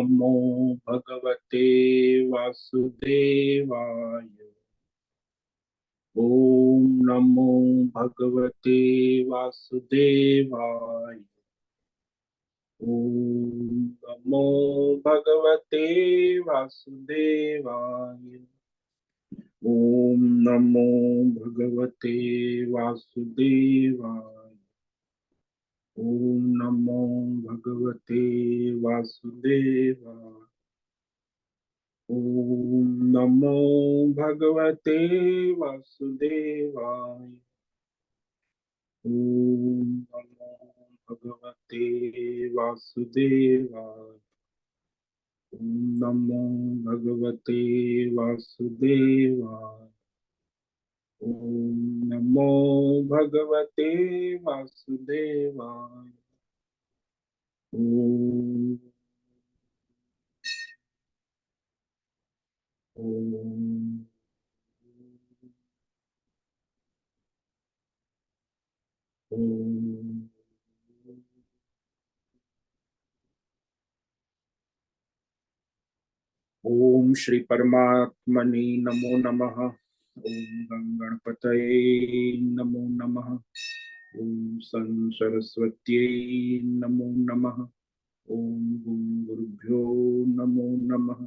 नमो भगवते वासुदेवाय। ओम नमो भगवते वासुदेवाय। ओम नमो भगवते वासुदेवाय। ओम नमो भगवते वासुदेवाय। ओम नमो भगवते वासुदेवाय। ओम नमो भगवते वासुदेवाय। ओम नमो भगवते वासुदेवाय। ओम नमो भगवते वासुदेवाय। ओम नमो भगवते वासुदेवाय। ओम ओम ओम। ओम श्री परमात्मने नमो नमः। ओम गं गणपतये नमो नमः। ओम सन सरस्वत्यै नमो नमः। ओम गुं गुरुभ्यो नमो नमः।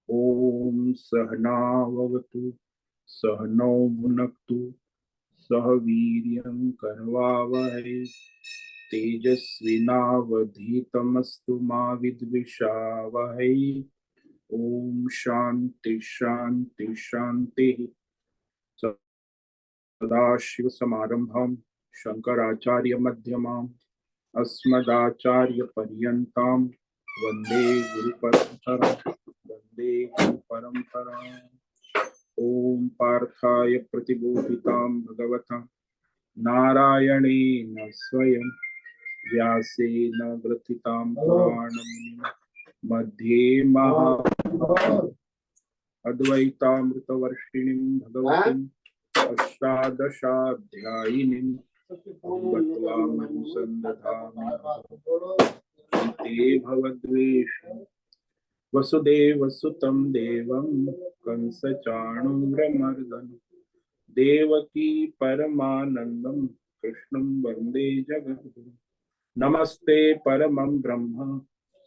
ओम सहनाववतु सहनौ भुनक्तु सह वीर्यं करवावहै तेजस्विनावधीतमस्तु मा विद्विषावहै। ओम शांति शांति शांति। सदाशिव समारंभं शंकराचार्य मध्यमाम् अस्मदाचार्य पर्यन्तां वंदे गुरु परंपराम्। ओम पार्थाय प्रतिबोधितां भगवता नारायणेन स्वयं व्यासेन ग्रथितां पुराणं मध्ये महा अद्वैतामृतवर्षिणीं भगवतीं अष्टादशाध्यायिनीं ते भवद्वेष वसुदेवसुतं देवं कंसचाणूरमर्दनं देवकी परमानन्दं कृष्णं वन्दे जगद्गुरुं। नमस्ते परमं ब्रह्म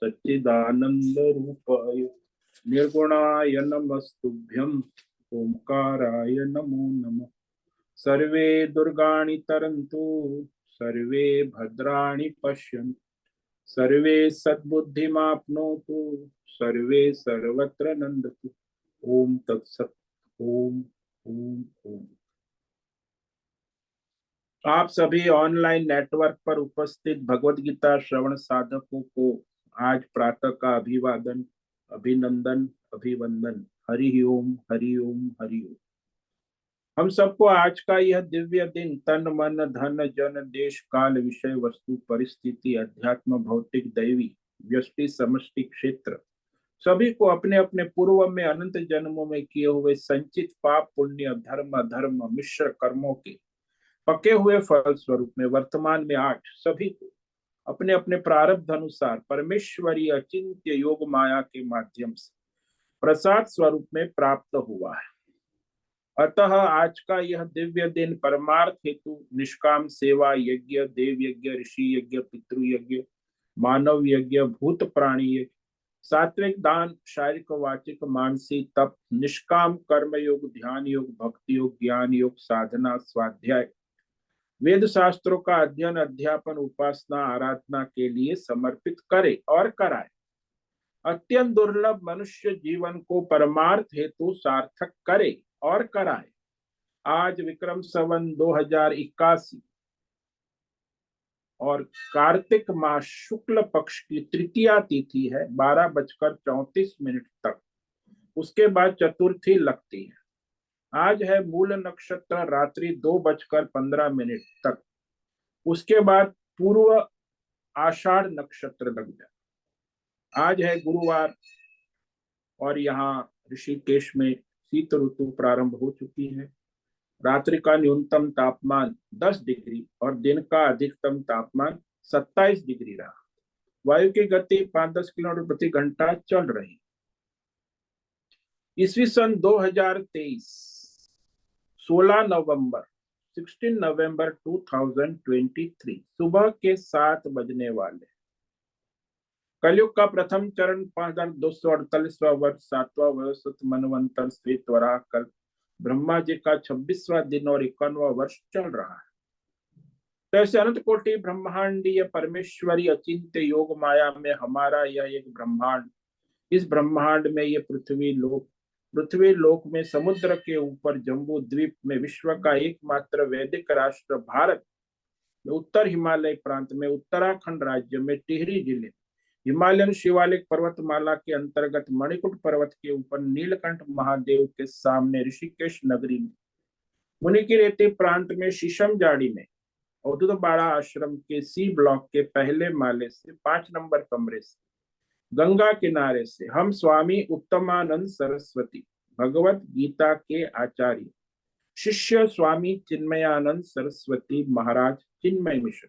सच्चिदानन्दरूपाय निर्गुणाय नमस्तुभ्यं ओंकाराय नमो नमः। सर्वे दुर्गाणि तरन्तु सर्वे भद्राणि पश्यन्तु सर्वे सद्बुद्धिमाप्नोतु सर्वे सर्वत्र नन्दतु। ओम तत्सत्। ओम ओम ओम। आप सभी ऑनलाइन नेटवर्क पर उपस्थित भगवत गीता श्रवण साधकों को आज प्रातः का अभिवादन अभिनंदन अभिवंदन। हरि ओम हरि ओम हरि ओम। हम सबको आज का यह दिव्य दिन तन मन धन जन देश काल विषय वस्तु परिस्थिति अध्यात्म भौतिक दैवी व्यष्टि समष्टि क्षेत्र सभी को अपने अपने पूर्व में अनंत जन्मों में किए हुए संचित पाप पुण्य धर्म अधर्म मिश्र कर्मों के पके हुए फल स्वरूप में वर्तमान में आज सभी को अपने अपने प्रारब्ध अनुसार परमेश्वरी अचिंत्य योग माया के माध्यम से प्रसाद स्वरूप में प्राप्त हुआ है। अतः आज का यह दिव्य दिन परमार्थ हेतु निष्काम सेवा यज्ञ देव यज्ञ ऋषि यज्ञ पितृ यज्ञ मानव यज्ञ भूत प्राणी यज्ञ सात्विक दान शारीरिक वाचिक मानसिक तप निष्काम कर्म योग ध्यान योग भक्ति योग ज्ञान योग साधना स्वाध्याय वेद शास्त्रों का अध्ययन अध्यापन उपासना आराधना के लिए समर्पित करे और कराए। अत्यंत दुर्लभ मनुष्य जीवन को परमार्थ हेतु सार्थक करे और कराए। आज विक्रम संवत 2081 और कार्तिक मास शुक्ल पक्ष की तृतीया तिथि है 12:34 तक। उसके बाद चतुर्थी लगती है। आज है मूल नक्षत्र रात्रि 2:15 तक। उसके बाद पूर्व आषाढ़ नक्षत्र लग जाए। आज है गुरुवार और यहाँ ऋषिकेश में शीत ऋतु प्रारंभ हो चुकी है। रात्रि का न्यूनतम तापमान 10 डिग्री और दिन का अधिकतम तापमान 27 डिग्री रहा। वायु की गति 5-10 किलोमीटर प्रति घंटा चल रही। ईस्वी सन 2023 16 नवंबर 2023 सुबह के 7 बजने वाले। कलयुग का प्रथम चरण 5248वां वर्ष 7वां वयोसत मनवंतर श्वेत वराह कल्प ब्रह्मा जी का 26वां दिन और 51वां वर्ष चल रहा है। तो ऐसे अनंत कोटि ब्रह्मांडीय परमेश्वरी अचिंत्य योग माया में हमारा यह एक ब्रह्मांड, इस ब्रह्मांड में ये पृथ्वी लोक में समुद्र के ऊपर जम्बू द्वीप में विश्व का एकमात्र वैदिक राष्ट्र भारत में उत्तर हिमालय प्रांत में उत्तराखंड राज्य में टिहरी जिले हिमालयन शिवालिक पर्वतमाला के अंतर्गत मणिकुट पर्वत के ऊपर नीलकंठ महादेव के सामने ऋषिकेश नगरी में मुनि की रेती प्रांत में शीशम जाड़ी में अवधूत बाड़ा आश्रम के सी ब्लॉक के पहले माले से 5 नंबर कमरे से गंगा किनारे से हम स्वामी उत्तमानंद सरस्वती भगवत गीता के आचार्य शिष्य स्वामी चिन्मयानंद सरस्वती महाराज चिन्मय मिशन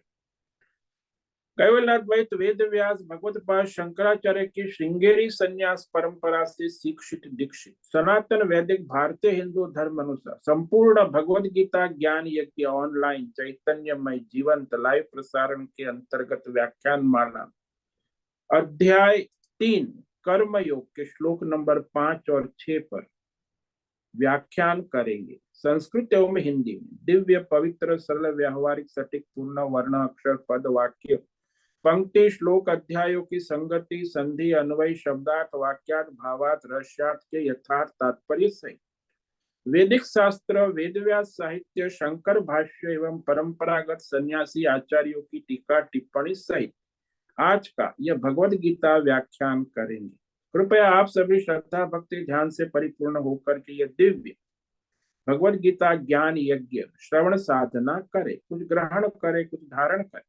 कैवलनाथ द्वैत वेद व्यास भगवत पाद शंकराचार्य की श्रृंगेरी संन्यास परंपरा से शिक्षित दीक्षित सनातन वैदिक भारतीय हिंदू धर्म अनुसार संपूर्ण भगवत गीता ज्ञान यज्ञ ऑनलाइन चैतन्यमय जीवंत लाइव प्रसारण के अंतर्गत व्याख्यान माला अध्याय 3 कर्म योग के श्लोक नंबर 5 और 6 पर व्याख्यान करेंगे। संस्कृत एवं हिंदी में दिव्य पवित्र सरल व्यवहारिक सटीक पूर्ण वर्ण अक्षर पद वाक्य पंक्ति श्लोक अध्यायों की संगति संधि अन्वय शब्दार्थ वाक्यार्थ भावार्थ रहस्यार्थ के यथार्थ तात्पर्य सहित वैदिक शास्त्र वेदव्यास साहित्य शंकर भाष्य एवं परंपरागत सन्यासी आचार्यों की टीका टिप्पणी सहित आज का यह भगवद गीता व्याख्यान करेंगे। कृपया आप सभी श्रद्धा भक्ति ध्यान से परिपूर्ण होकर के यह दिव्य भगवद गीता ज्ञान यज्ञ श्रवण साधना करे, कुछ ग्रहण करे, कुछ धारण करे,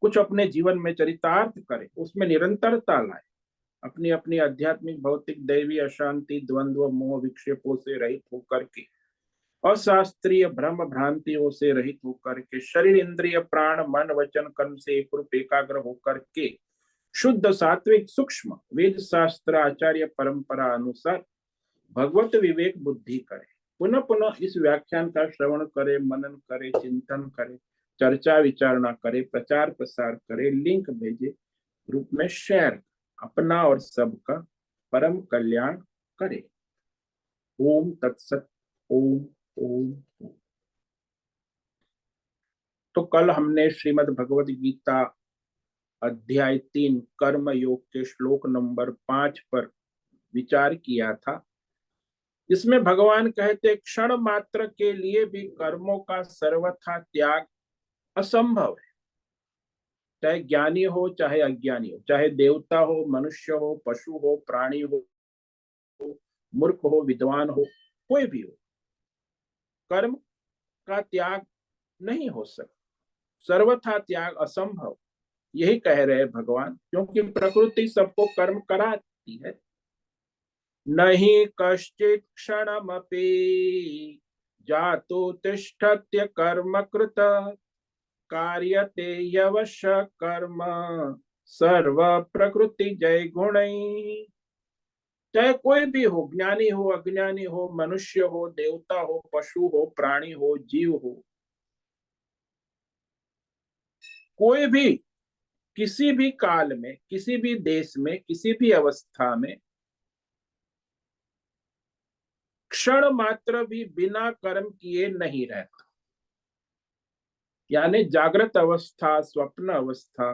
कुछ अपने जीवन में चरितार्थ करे, उसमें निरंतरता लाए, अपनी अपनी आध्यात्मिक भौतिक दैवी अशांति द्वंद्व मोह विक्षेपों से रहित होकर के अशास्त्रीय भ्रम भ्रांतियों से रहित होकर के शरीर इंद्रिय प्राण मन वचन कर्म से एक रूप एकाग्र होकर के शुद्ध सात्विक सूक्ष्म वेद शास्त्र आचार्य परंपरा अनुसार भगवत विवेक बुद्धि करे, पुनः पुनः इस व्याख्यान का श्रवण करे, मनन करे, चिंतन करे, चर्चा विचारणा करे, प्रचार प्रसार करे, लिंक भेजे, ग्रुप में शेयर, अपना और सबका परम कल्याण करे। ओम तत्सत। ओम ओम ओम। तो कल हमने श्रीमद् भगवद गीता अध्याय 3 कर्म योग के श्लोक नंबर 5 पर विचार किया था। इसमें भगवान कहते क्षण मात्र के लिए भी कर्मों का सर्वथा त्याग असंभव है, चाहे ज्ञानी हो चाहे अज्ञानी हो, चाहे देवता हो मनुष्य हो पशु हो प्राणी हो मूर्ख हो विद्वान हो, कोई भी हो, कर्म का त्याग नहीं हो सकता, सर्वथा त्याग असंभव। यही कह रहे भगवान, क्योंकि प्रकृति सबको कर्म कराती है। नहीं कश्चित् क्षणमपि जातु तिष्ठत्य कर्म कृत कार्यते यवश कर्म सर्व प्रकृति जय गुणै। चाहे कोई भी हो, ज्ञानी हो अज्ञानी हो, मनुष्य हो देवता हो पशु हो प्राणी हो जीव हो, कोई भी किसी भी काल में किसी भी देश में किसी भी अवस्था में क्षण मात्र भी बिना कर्म किए नहीं रहता। यानी जागृत अवस्था स्वप्न अवस्था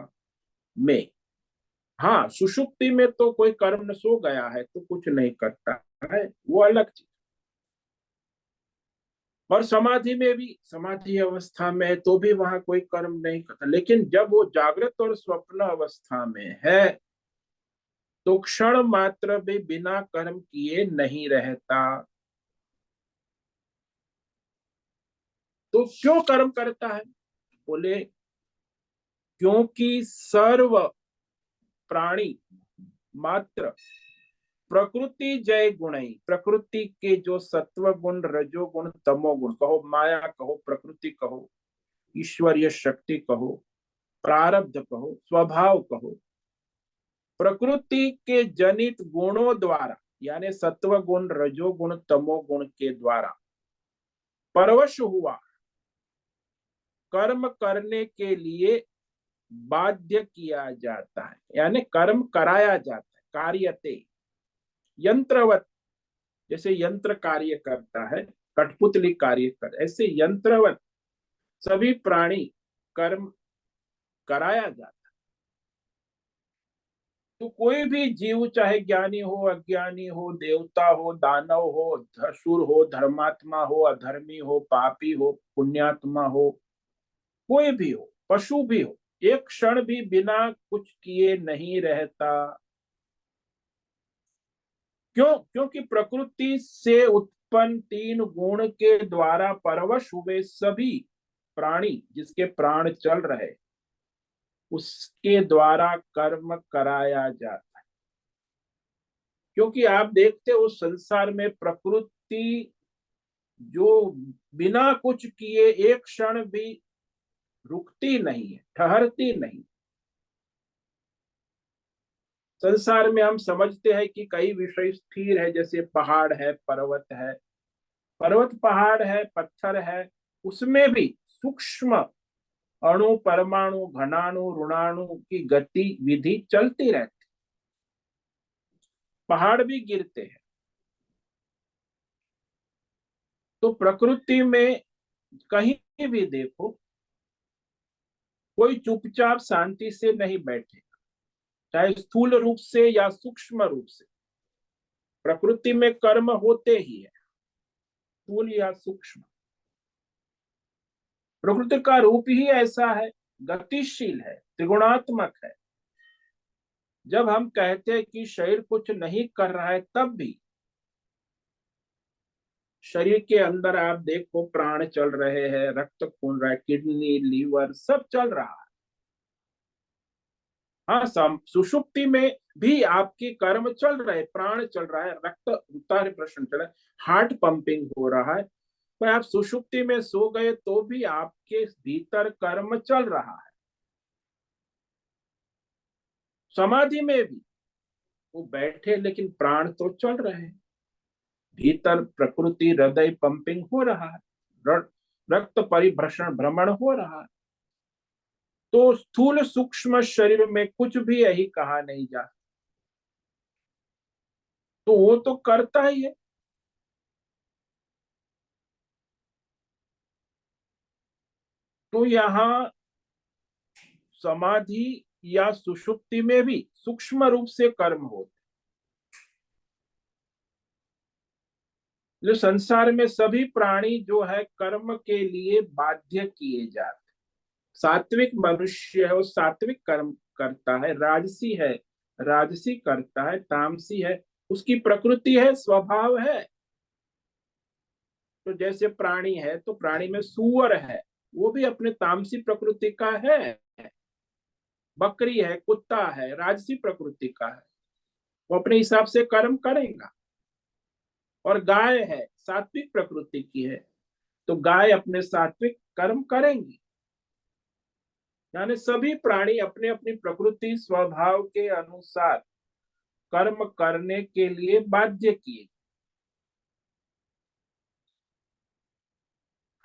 में, हाँ सुषुप्ति में तो कोई कर्म सो गया है तो कुछ नहीं करता है, वो अलग चीज। और समाधि में भी, समाधि अवस्था में है तो भी वहां कोई कर्म नहीं करता। लेकिन जब वो जागृत और स्वप्न अवस्था में है तो क्षण मात्र भी बिना कर्म किए नहीं रहता। तो क्यों कर्म करता है? बोले क्योंकि सर्व प्राणी मात्र प्रकृति जय गुणई, प्रकृति के जो सत्व गुण रजोगुण तमोगुण, कहो माया कहो प्रकृति कहो ईश्वरीय शक्ति कहो, प्रारब्ध कहो, स्वभाव कहो, प्रकृति के जनित गुणों द्वारा, यानी सत्व गुण, रजोगुण, तमोगुण के द्वारा परवश हुआ कर्म करने के लिए बाध्य किया जाता है, यानी कर्म कराया जाता है। कार्यते, यंत्रवत, जैसे यंत्र कार्य करता है, कठपुतली कार्य कर, ऐसे यंत्रवत सभी प्राणी कर्म कराया जाता है। तो कोई भी जीव, चाहे ज्ञानी हो, अज्ञानी हो, देवता हो, दानव हो, असुर हो, धर्मात्मा हो, अधर्मी हो, पापी हो, पुण्यात्मा हो, कोई भी हो, पशु भी हो, एक क्षण भी बिना कुछ किए नहीं रहता। क्यों? क्योंकि प्रकृति से उत्पन्न तीन गुण के द्वारा परवश हुए सभी प्राणी, जिसके प्राण चल रहे, उसके द्वारा कर्म कराया जाता है। क्योंकि आप देखते हो संसार में प्रकृति जो बिना कुछ किए एक क्षण भी रुकती नहीं है, ठहरती नहीं। संसार में हम समझते हैं कि कई विषय स्थिर है, जैसे पहाड़ है, पर्वत है, पर्वत पहाड़ है, पत्थर है, उसमें भी सूक्ष्म अणु, परमाणु, घनाणु, ऋणाणु की गति विधि चलती रहती। पहाड़ भी गिरते हैं। तो प्रकृति में कहीं भी देखो, कोई चुपचाप शांति से नहीं बैठे, चाहे स्थूल रूप से या सूक्ष्म रूप से। प्रकृति में कर्म होते ही है, स्थूल या सूक्ष्म। प्रकृति का रूप ही ऐसा है, गतिशील है, त्रिगुणात्मक है। जब हम कहते हैं कि शरीर कुछ नहीं कर रहा है, तब भी शरीर के अंदर आप देखो प्राण चल रहे हैं, रक्त खून रहा है, किडनी, लीवर सब चल रहा है। हाँ, सुषुप्ति में भी आपके कर्म चल रहे, प्राण चल रहा है, रक्त उतार प्रश्न चल रहा है, हार्ट पंपिंग हो रहा है। पर आप सुषुप्ति में सो गए तो भी आपके भीतर कर्म चल रहा है। समाधि में भी वो बैठे लेकिन प्राण तो चल रहे हैं, भीतर प्रकृति, हृदय पंपिंग हो रहा है, रक्त परिभ्रमण भ्रमण हो रहा है। तो स्थूल सूक्ष्म शरीर में कुछ भी यही कहा नहीं जा, तो वो तो करता ही है। तो यहाँ समाधि या सुषुप्ति में भी सूक्ष्म रूप से कर्म होते, जो संसार में सभी प्राणी जो है कर्म के लिए बाध्य किए जाते। सात्विक मनुष्य है, वो सात्विक कर्म करता है, राजसी है, राजसी करता है, तामसी है, उसकी प्रकृति है, स्वभाव है। तो जैसे प्राणी है, तो प्राणी में सूअर है, वो भी अपने तामसी प्रकृति का है। बकरी है, कुत्ता है, राजसी प्रकृति का है, वो अपने हिसाब से कर्म करेगा। और गाय है, सात्विक प्रकृति की है, तो गाय अपने सात्विक कर्म करेंगी। यानी सभी प्राणी अपने अपनी प्रकृति स्वभाव के अनुसार कर्म करने के लिए बाध्य किए।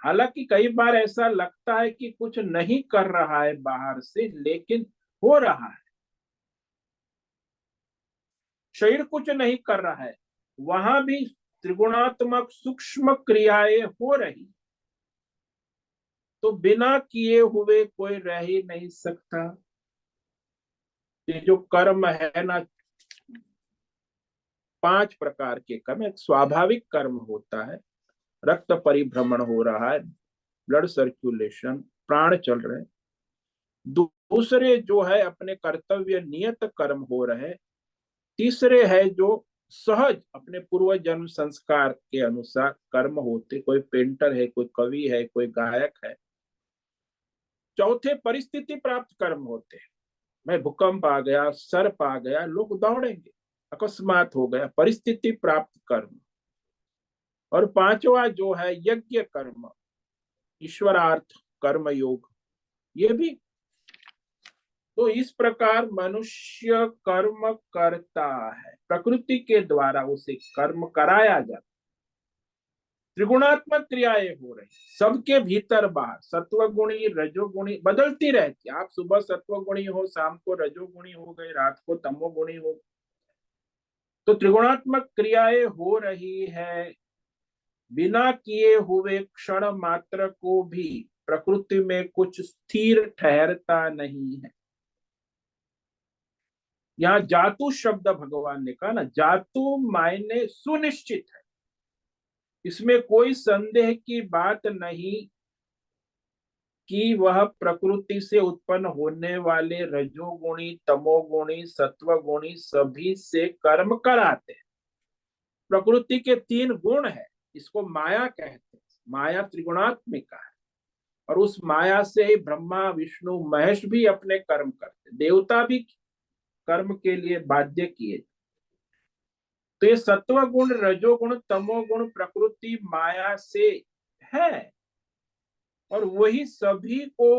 हालांकि कई बार ऐसा लगता है कि कुछ नहीं कर रहा है बाहर से, लेकिन हो रहा है। शरीर कुछ नहीं कर रहा है, वहां भी त्रिगुणात्मक सूक्ष्म क्रियाएं हो रही। तो बिना किए हुए कोई रह ही नहीं सकता। ये जो कर्म है ना, 5 प्रकार के कर्म। एक स्वाभाविक कर्म होता है, रक्त परिभ्रमण हो रहा है, ब्लड सर्कुलेशन, प्राण चल रहे। दूसरे जो है अपने कर्तव्य नियत कर्म हो रहे। तीसरे है जो सहज अपने पूर्व जन्म संस्कार के अनुसार कर्म होते, कोई पेंटर है, कोई कवि है, कोई गायक है। चौथे परिस्थिति प्राप्त कर्म होते हैं। मैं भूकंप आ गया, सर्प आ गया, लोग दौड़ेंगे, अकस्मात हो गया, परिस्थिति प्राप्त कर्म। और पांचवा जो है यज्ञ कर्म, ईश्वरार्थ कर्म योग, ये भी तो इस प्रकार मनुष्य कर्म करता है, प्रकृति के द्वारा उसे कर्म कराया जाता। त्रिगुणात्मक क्रियाएं हो रही, सबके भीतर बाहर, सत्वगुणी रजोगुणी बदलती रहती। आप सुबह सत्वगुणी हो, शाम को रजोगुणी हो गए, रात को तमोगुणी हो। तो त्रिगुणात्मक क्रियाएं हो रही है। बिना किए हुए क्षण मात्र को भी प्रकृति में कुछ स्थिर ठहरता नहीं है। यहाँ जातु शब्द भगवान ने कहा ना, जातु मायने सुनिश्चित है, इसमें कोई संदेह की बात नहीं कि वह प्रकृति से उत्पन्न होने वाले रजोगुणी तमोगुणी सत्वगुणी सभी से कर्म कराते हैं। प्रकृति के 3 गुण है, इसको माया कहते हैं। माया त्रिगुणात्मिका है, और उस माया से ही ब्रह्मा विष्णु महेश भी अपने कर्म करते, देवता भी कर्म के लिए बाध्य किए। तो ये सत्व गुण रजोगुण तमोगुण प्रकृति माया से है, और वही सभी को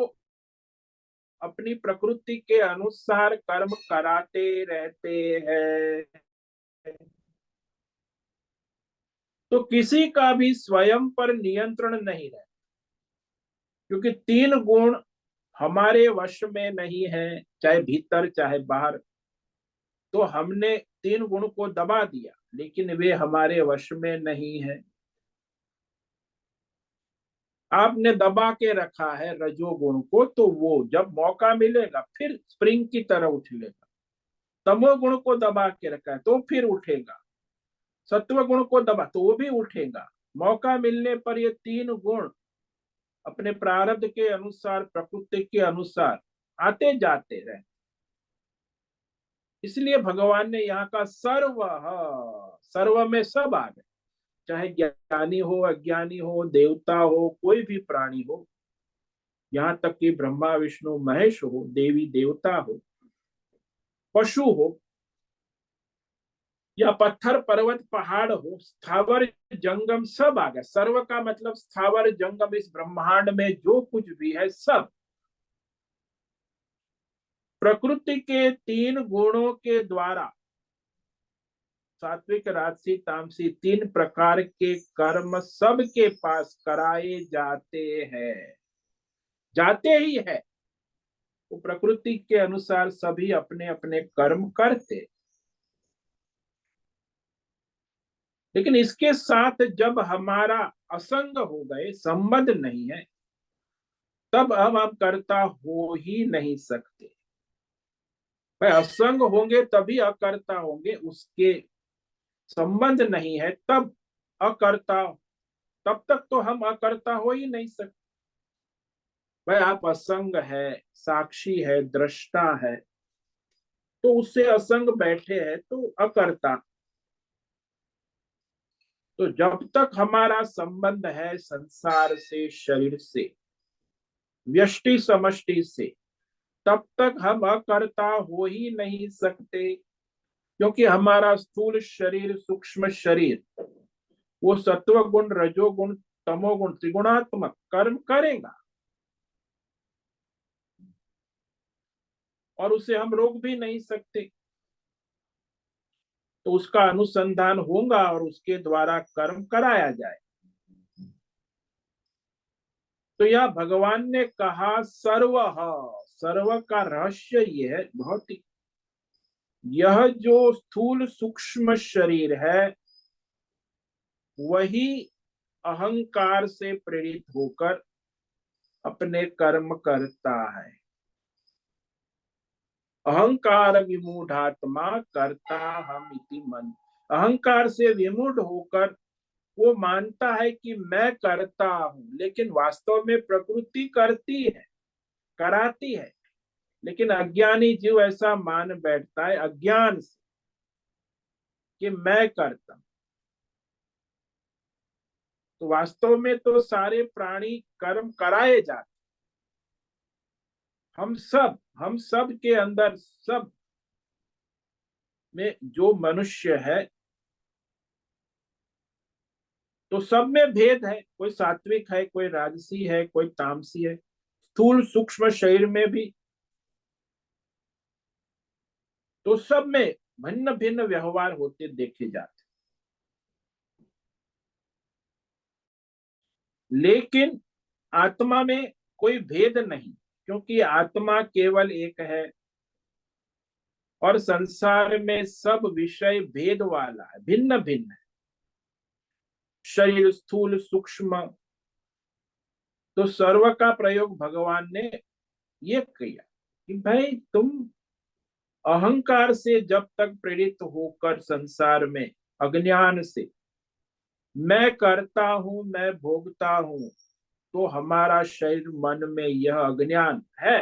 अपनी प्रकृति के अनुसार कर्म कराते रहते हैं। तो किसी का भी स्वयं पर नियंत्रण नहीं रहता, क्योंकि 3 गुण हमारे वश में नहीं है, चाहे भीतर चाहे बाहर। तो हमने 3 गुण को दबा दिया, लेकिन वे हमारे वश में नहीं है। आपने दबा के रखा है रजोगुण को, तो वो जब मौका मिलेगा फिर स्प्रिंग की तरह उछलेगा। तमोगुण को दबा के रखा है तो फिर उठेगा। सत्व गुण को दबा तो वो भी उठेगा। मौका मिलने पर ये 3 गुण अपने प्रारब्ध के अनुसार प्रकृति के अनुसार आते जाते रहे। इसलिए भगवान ने यहाँ का सर्व, सर्व में सब आ गए, चाहे ज्ञानी हो अज्ञानी हो देवता हो कोई भी प्राणी हो, यहाँ तक कि ब्रह्मा विष्णु महेश हो, देवी देवता हो, पशु हो, या पत्थर पर्वत पहाड़ हो, स्थावर जंगम सब आ गए। सर्व का मतलब स्थावर जंगम, इस ब्रह्मांड में जो कुछ भी है सब प्रकृति के 3 गुणों के द्वारा, सात्विक राजसी तामसी 3 प्रकार के कर्म सबके पास कराए जाते हैं, जाते ही है। तो प्रकृति के अनुसार सभी अपने अपने कर्म करते। लेकिन इसके साथ जब हमारा असंग हो गए, संबंध नहीं है, तब हम कर्ता हो ही नहीं सकते। भाई असंग होंगे तभी अकर्ता होंगे, उसके संबंध नहीं है तब अकर्ता, तब तक तो हम अकर्ता हो ही नहीं सकते। भाई आप असंग है, साक्षी है, दृष्टा है, तो उससे असंग बैठे हैं तो अकर्ता। तो जब तक हमारा संबंध है संसार से, शरीर से, व्यष्टि समष्टि से, तब तक हम अकर्ता हो ही नहीं सकते। क्योंकि हमारा स्थूल शरीर सूक्ष्म शरीर वो सत्व गुण रजोगुण तमोगुण त्रिगुणात्मक कर्म करेगा, और उसे हम रोक भी नहीं सकते। तो उसका अनुसंधान होगा और उसके द्वारा कर्म कराया जाए। तो यह भगवान ने कहा सर्व, सर्व का रहस्य ये है बहुत ही, यह जो स्थूल सूक्ष्म शरीर है वही अहंकार से प्रेरित होकर अपने कर्म करता है। अहंकार विमूढ़ात्मा करता हम इति मन, अहंकार से विमूढ़ होकर वो मानता है कि मैं करता हूं, लेकिन वास्तव में प्रकृति करती है, कराती है। लेकिन अज्ञानी जीव ऐसा मान बैठता है अज्ञान से कि मैं करता हूं। तो वास्तव में तो सारे प्राणी कर्म कराए जाते। हम सब के अंदर, सब में जो मनुष्य है तो सब में भेद है, कोई सात्विक है, कोई राजसी है, कोई तामसी है। स्थूल सूक्ष्म शरीर में भी तो सब में भिन्न भिन्न व्यवहार होते देखे जाते, लेकिन आत्मा में कोई भेद नहीं, क्योंकि आत्मा केवल एक है और संसार में सब विषय भेद वाला है, भिन्न भिन्न है। शरीर स्थूल सूक्ष्म, तो सर्व का प्रयोग भगवान ने ये किया कि भाई तुम अहंकार से जब तक प्रेरित होकर संसार में अज्ञान से मैं करता हूं मैं भोगता हूं, तो हमारा शरीर मन में यह अज्ञान है,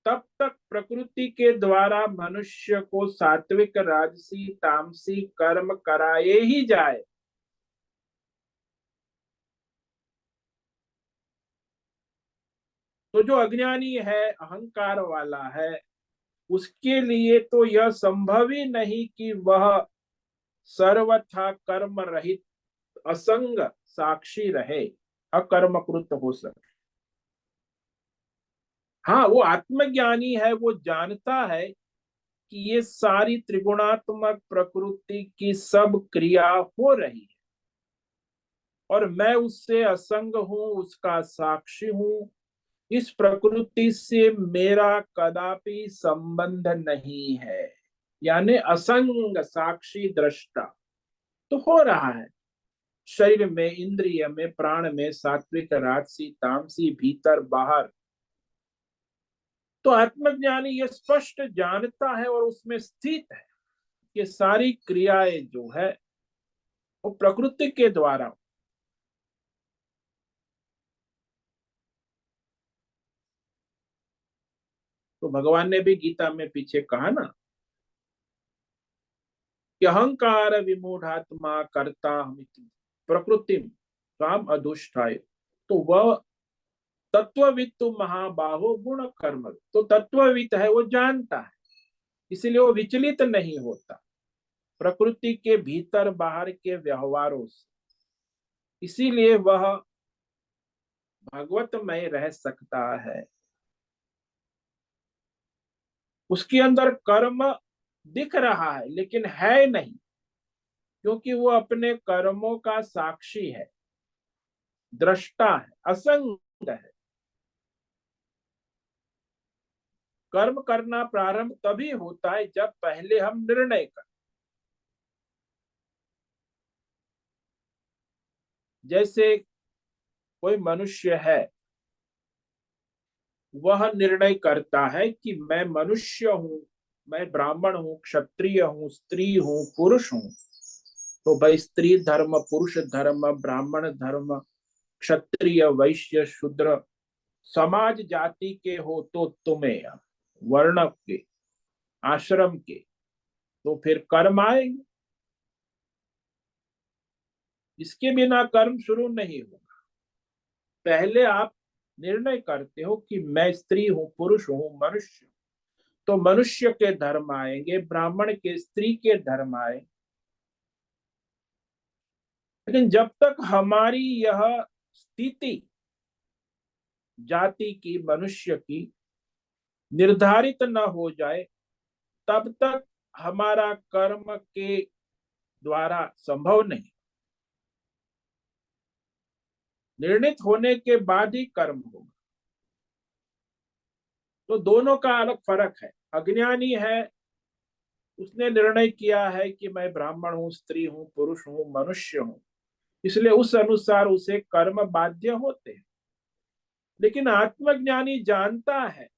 तब तक प्रकृति के द्वारा मनुष्य को सात्विक राजसी तामसी कर्म कराए ही जाए। तो जो अज्ञानी है अहंकार वाला है, उसके लिए तो यह संभव ही नहीं कि वह सर्वथा कर्म रहित असंग साक्षी रहे, अकर्मकृत हो सके। हाँ, वो आत्मज्ञानी है, वो जानता है कि ये सारी त्रिगुणात्मक प्रकृति की सब क्रिया हो रही है और मैं उससे असंग हूं, उसका साक्षी हूं। इस प्रकृति से मेरा कदापि संबंध नहीं है, यानी असंग साक्षी दृष्टा तो हो रहा है शरीर में, इंद्रिय में, प्राण में, सात्विक राजसी तामसी, भीतर बाहर। तो आत्मज्ञानी ये स्पष्ट जानता है और उसमें स्थित है कि सारी क्रियाएं जो है वो प्रकृति के द्वारा। तो भगवान ने भी गीता में पीछे कहा ना कि अहंकार विमूढ़ात्मा करता हम प्रकृति काम अदुष्टाय। तो वह तत्ववित्त महाबाहो गुण कर्म, तो तत्ववित्त है, वो जानता है, इसलिए वो विचलित नहीं होता प्रकृति के भीतर बाहर के व्यवहारों से, इसीलिए वह भगवतमय रह सकता है। उसके अंदर कर्म दिख रहा है लेकिन है नहीं, क्योंकि वो अपने कर्मों का साक्षी है, दृष्टा है, असंग है। कर्म करना प्रारंभ तभी होता है जब पहले हम निर्णय कर, जैसे कोई मनुष्य है, वह निर्णय करता है कि मैं मनुष्य हूं, मैं ब्राह्मण हूं, क्षत्रिय हूं, स्त्री हूं, पुरुष हूं। तो भाई स्त्री धर्म, पुरुष धर्म, ब्राह्मण धर्म, क्षत्रिय वैश्य शूद्र समाज जाति के हो तो तुम्हें वर्ण के, आश्रम के, तो फिर कर्म आएंगे, इसके बिना कर्म शुरू नहीं होगा। पहले आप निर्णय करते हो कि मैं स्त्री हूं, पुरुष हूं, मनुष्य, तो मनुष्य के धर्म आएंगे, ब्राह्मण के, स्त्री के धर्म आए। लेकिन जब तक हमारी यह स्थिति जाति की, मनुष्य की निर्धारित न हो जाए, तब तक हमारा कर्म के द्वारा संभव नहीं। निर्णित होने के बाद ही कर्म होगा। तो दोनों का अलग फर्क है। अज्ञानी है, उसने निर्णय किया है कि मैं ब्राह्मण हूं, स्त्री हूं, पुरुष हूं, मनुष्य हूं, इसलिए उस अनुसार उसे कर्म बाध्य होते हैं। लेकिन आत्मज्ञानी जानता है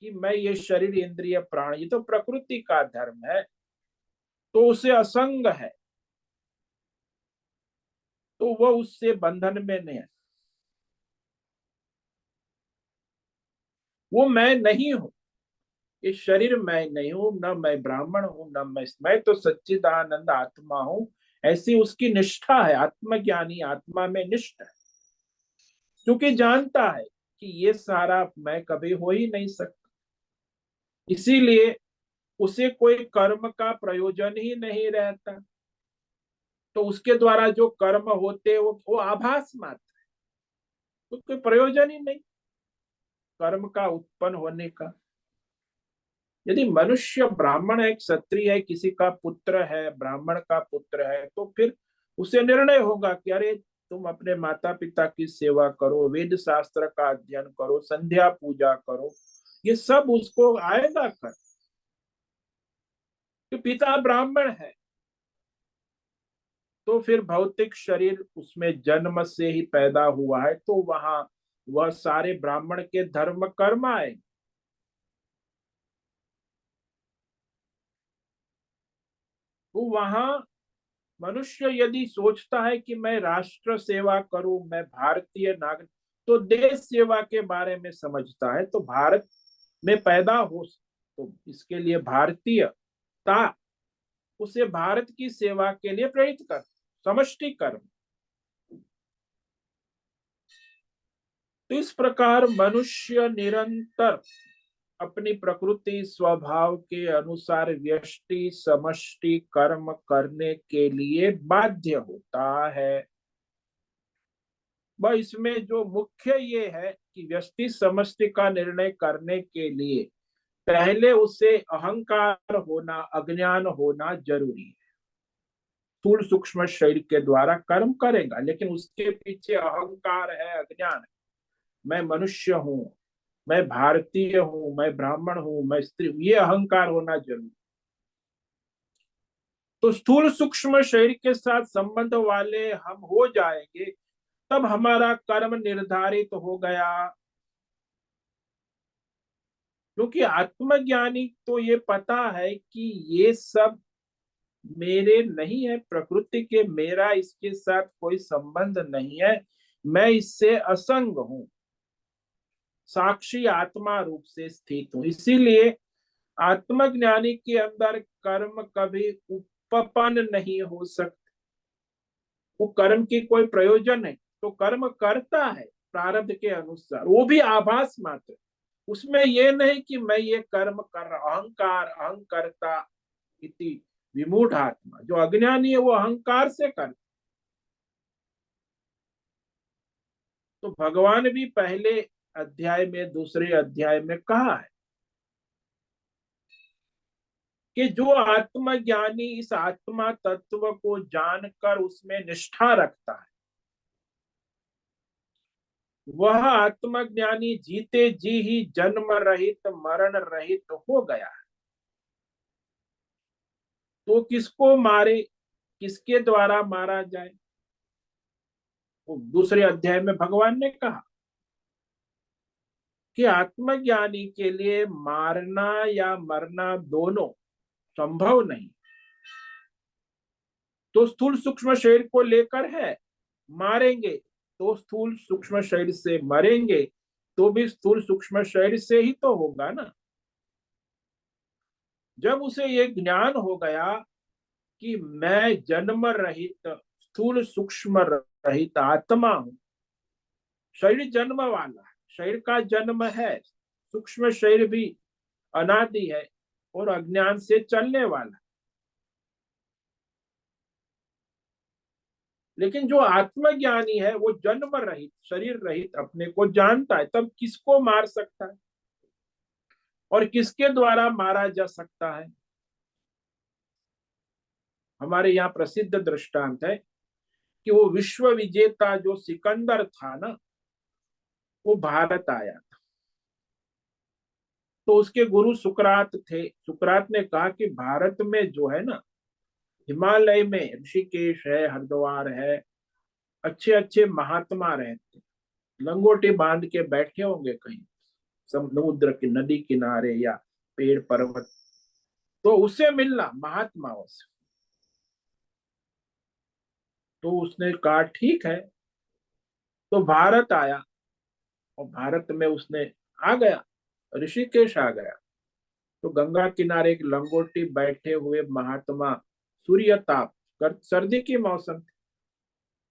कि मैं ये शरीर इंद्रिय प्राण ये तो प्रकृति का धर्म है, तो उसे असंग है, तो वह उससे बंधन में नहीं है। वो मैं नहीं हूं, ये शरीर मैं नहीं हूं, न मैं ब्राह्मण हूं, न मैं तो सच्चिदानंद आत्मा हूं। ऐसी उसकी निष्ठा है, आत्मज्ञानी आत्मा में निष्ठ है, क्योंकि जानता है कि ये सारा मैं कभी हो ही नहीं सकता। इसीलिए उसे कोई कर्म का प्रयोजन ही नहीं रहता। तो उसके द्वारा जो कर्म होते वो आभास मात्र, तो कोई प्रयोजन ही नहीं कर्म का उत्पन्न होने का। यदि मनुष्य ब्राह्मण है, क्षत्रिय है, किसी का पुत्र है, ब्राह्मण का पुत्र है, तो फिर उसे निर्णय होगा कि अरे तुम अपने माता पिता की सेवा करो, वेद शास्त्र का अध्ययन करो, संध्या पूजा करो, ये सब उसको आएगा कर, कि पिता ब्राह्मण है। तो फिर भौतिक शरीर उसमें जन्म से ही पैदा हुआ है, तो वहां वह सारे ब्राह्मण के धर्म कर्म आए। तो वहां मनुष्य यदि सोचता है कि मैं राष्ट्र सेवा करूं, मैं भारतीय नागरिक, तो देश सेवा के बारे में समझता है, तो भारत में पैदा हो, तो इसके लिए भारतीयता उसे भारत की सेवा के लिए प्रेरित कर, समष्टि कर्म। तो इस प्रकार मनुष्य निरंतर अपनी प्रकृति स्वभाव के अनुसार व्यष्टि समष्टि कर्म करने के लिए बाध्य होता है। वह इसमें जो मुख्य ये है कि व्यष्टि समष्टि का निर्णय करने के लिए पहले उसे अहंकार होना, अज्ञान होना जरूरी है। स्थूल सूक्ष्म शरीर के द्वारा कर्म करेगा, लेकिन उसके पीछे अहंकार है, अज्ञान है। मैं मनुष्य हूं, मैं भारतीय हूं, मैं ब्राह्मण हूं, मैं स्त्री हूं, ये अहंकार होना जरूरी। तो स्थूल सूक्ष्म शरीर के साथ संबंध वाले हम हो जाएंगे, तब हमारा कर्म निर्धारित हो गया। क्योंकि आत्मज्ञानी तो ये पता है कि ये सब मेरे नहीं है, प्रकृति के, मेरा इसके साथ कोई संबंध नहीं है, मैं इससे असंग हूं, साक्षी आत्मा रूप से स्थित हूं। इसीलिए आत्मज्ञानी के अंदर कर्म कभी उपपन्न नहीं हो सकते। वो कर्म की कोई प्रयोजन है तो कर्म करता है प्रारब्ध के अनुसार, वो भी आभास मात्र। उसमें ये नहीं कि मैं ये कर्म कर रहा, अहंकार अहंकर्ता इति विमूढ़ आत्मा, जो अज्ञानी है वो अहंकार से करता। तो भगवान भी पहले अध्याय में, दूसरे अध्याय में कहा है कि जो आत्मज्ञानी इस आत्मा तत्व को जानकर उसमें निष्ठा रखता है, वह आत्मज्ञानी जीते जी ही जन्म रहित मरण रहित हो गया है। तो किसको मारे, किसके द्वारा मारा जाए, वो दूसरे अध्याय में भगवान ने कहा कि आत्मज्ञानी के लिए मारना या मरना दोनों संभव नहीं। तो स्थूल सूक्ष्म शरीर को लेकर है, मारेंगे तो स्थूल सूक्ष्म शरीर से, मरेंगे तो भी स्थूल सूक्ष्म शरीर से ही तो होगा ना। जब उसे ये ज्ञान हो गया कि मैं जन्म रहित स्थूल सूक्ष्म रहित आत्मा हूं, शरीर जन्म वाला है, शरीर का जन्म है, सूक्ष्म शरीर भी अनादि है और अज्ञान से चलने वाला। लेकिन जो आत्मज्ञानी है वो जन्म रहित शरीर रहित अपने को जानता है, तब किसको मार सकता है और किसके द्वारा मारा जा सकता है। हमारे यहाँ प्रसिद्ध दृष्टांत है कि वो विश्व विजेता जो सिकंदर था ना, वो भारत आया था। तो उसके गुरु सुकरात थे। सुकरात ने कहा कि भारत में जो है ना, हिमालय में ऋषिकेश है, हरिद्वार है, अच्छे अच्छे महात्मा रहते, लंगोटी बांध के बैठे होंगे कहीं समुद्र की नदी किनारे या पेड़ पर्वत। तो उसे मिलना महात्माओं से। तो उसने कहा ठीक है। तो भारत आया और भारत में उसने आ गया, ऋषिकेश आ गया। तो गंगा किनारे एक लंगोटी बैठे हुए महात्मा, सूर्य ताप सर्दी की मौसम थी,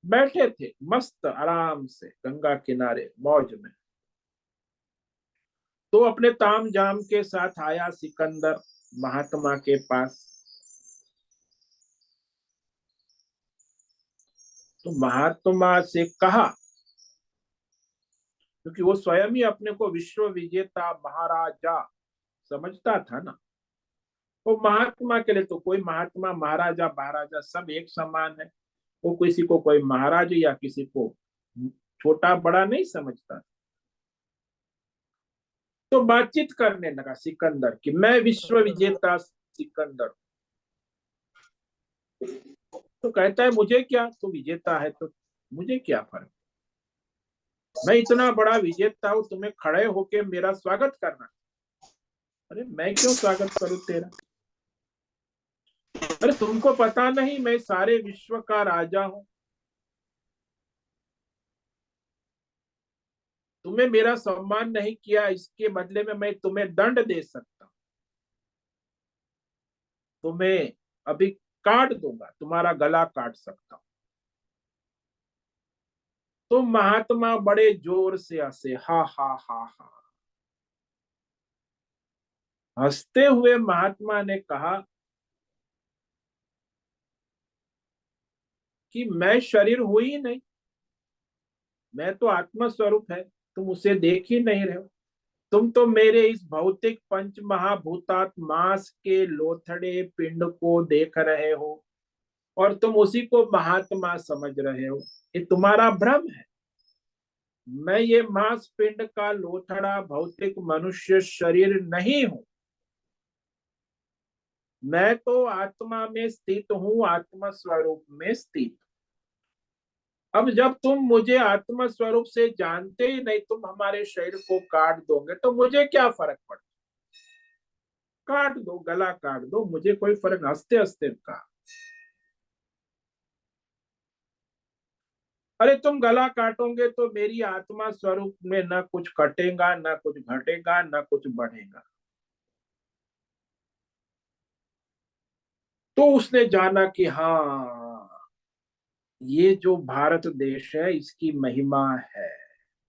बैठे थे मस्त आराम से गंगा किनारे मौज में। तो अपने ताम जाम के साथ आया सिकंदर महात्मा के पास। तो महात्मा से कहा, क्योंकि वो स्वयं ही अपने को विश्व विजेता महाराजा समझता था ना। वो महात्मा के लिए तो कोई महात्मा महाराजा महाराजा सब एक समान है। वो किसी को कोई महाराज या किसी को छोटा बड़ा नहीं समझता। तो बातचीत करने लगा सिकंदर कि मैं विश्व विजेता सिकंदर। तो कहता है मुझे क्या, तू विजेता है तो मुझे क्या फर्क। मैं इतना बड़ा विजेता हूं, तुम्हें खड़े होके मेरा स्वागत करना। अरे मैं क्यों स्वागत करूं तेरा। अरे तुमको पता नहीं मैं सारे विश्व का राजा हूं। तुम्हें मेरा सम्मान नहीं किया, इसके बदले में मैं तुम्हें दंड दे सकता हूं। तुम्हें अभी काट दूंगा, तुम्हारा गला काट सकता हूं। तो महात्मा बड़े जोर से हंसे, हा हा हा हा। हंसते हुए महात्मा ने कहा कि मैं शरीर हूं ही नहीं, मैं तो आत्मा स्वरूप है। तुम उसे देख ही नहीं रहे हो। तुम तो मेरे इस भौतिक पंच महाभूतात मांस के लोथड़े पिंड को देख रहे हो और तुम उसी को महात्मा समझ रहे हो। ये तुम्हारा भ्रम है। मैं ये मांस पिंड का लोथड़ा भौतिक मनुष्य शरीर नहीं हूं। मैं तो आत्मा में स्थित हूं, आत्मा स्वरूप में स्थित। अब जब तुम मुझे आत्मा स्वरूप से जानते ही नहीं, तुम हमारे शरीर को काट दोगे तो मुझे क्या फर्क पड़ता। काट दो, गला काट दो, मुझे कोई फर्क। हंसते हंसते कहा, अरे तुम गला काटोगे तो मेरी आत्मा स्वरूप में न कुछ कटेगा, न कुछ घटेगा, न कुछ बढ़ेगा। तो उसने जाना कि हाँ, ये जो भारत देश है इसकी महिमा है।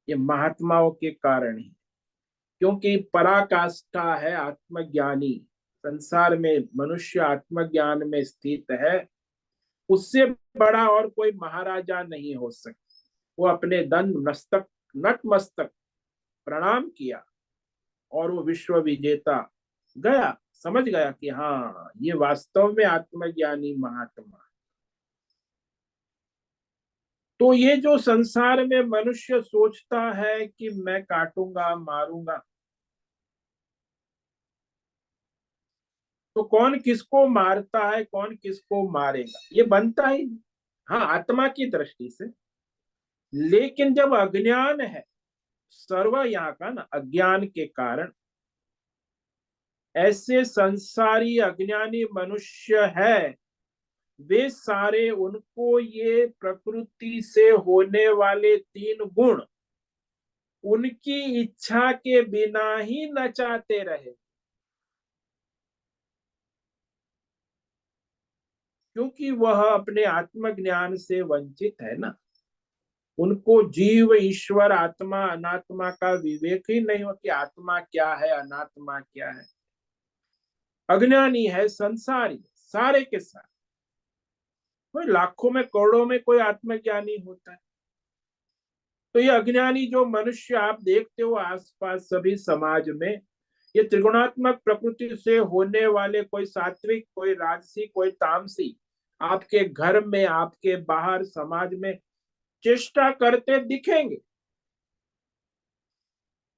ये महात्माओं के कारण ही, क्योंकि पराकाष्ठा है आत्मज्ञानी। संसार में मनुष्य आत्मज्ञान में स्थित है, उससे बड़ा और कोई महाराजा नहीं हो सकता। वो अपने दंड मस्तक नतमस्तक प्रणाम किया और वो विश्व विजेता गया। समझ गया कि हाँ, ये वास्तव में आत्मज्ञानी महात्मा। तो ये जो संसार में मनुष्य सोचता है कि मैं काटूंगा मारूंगा, तो कौन किसको मारता है कौन किसको मारेगा ये बनता ही नहीं। हाँ, आत्मा की दृष्टि से। लेकिन जब अज्ञान है, सर्व यहाँ का ना अज्ञान के कारण ऐसे संसारी अज्ञानी मनुष्य है, वे सारे उनको ये प्रकृति से होने वाले तीन गुण उनकी इच्छा के बिना ही नचाते रहे। क्योंकि वह अपने आत्मज्ञान से वंचित है ना। उनको जीव ईश्वर आत्मा अनात्मा का विवेक ही नहीं हो कि आत्मा क्या है अनात्मा क्या है। अज्ञानी है, संसारी सारे के सारे। कोई लाखों में करोड़ों में कोई आत्मज्ञानी होता है। तो ये अज्ञानी जो मनुष्य आप देखते हो आसपास सभी समाज में, ये त्रिगुणात्मक प्रकृति से होने वाले कोई सात्विक कोई राजसी कोई तामसी आपके घर में आपके बाहर समाज में चेष्टा करते दिखेंगे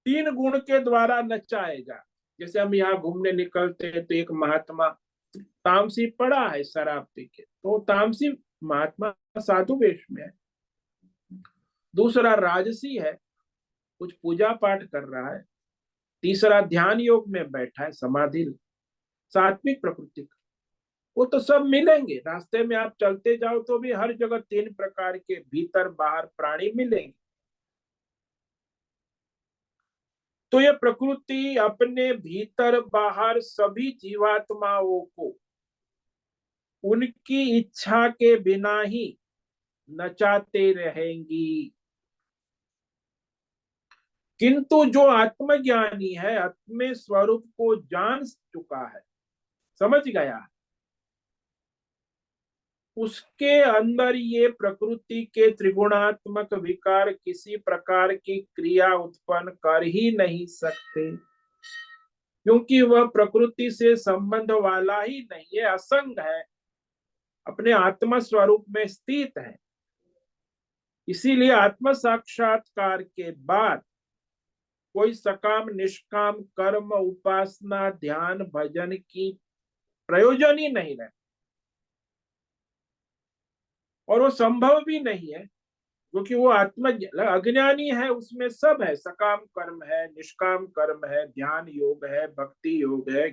तीन गुण के द्वारा नचाए जा। जैसे हम यहाँ घूमने निकलते हैं तो एक महात्मा तामसी पड़ा है शराब पी के, तो तामसी महात्मा साधु वेश में है। दूसरा राजसी है, कुछ पूजा पाठ कर रहा है। तीसरा ध्यान योग में बैठा है, समाधि सात्विक प्रकृति का। वो तो सब मिलेंगे रास्ते में, आप चलते जाओ तो भी हर जगह तीन प्रकार के भीतर बाहर प्राणी मिलेंगे। तो ये प्रकृति अपने भीतर बाहर सभी जीवात्माओं को उनकी इच्छा के बिना ही नचाते रहेंगी। किंतु जो आत्मज्ञानी है, आत्म स्वरूप को जान चुका है, समझ गया है, उसके अंदर ये प्रकृति के त्रिगुणात्मक विकार किसी प्रकार की क्रिया उत्पन्न कर ही नहीं सकते। क्योंकि वह प्रकृति से संबंध वाला ही नहीं है, असंग है, अपने आत्मा स्वरूप में स्थित है। इसीलिए आत्म साक्षात्कार के बाद कोई सकाम निष्काम कर्म उपासना ध्यान भजन की प्रयोजन ही नहीं रहे, और वो संभव भी नहीं है, क्योंकि वो आत्म अज्ञानी है, उसमें सब है, सकाम कर्म है, निष्काम कर्म है, ध्यान योग है, भक्ति योग है।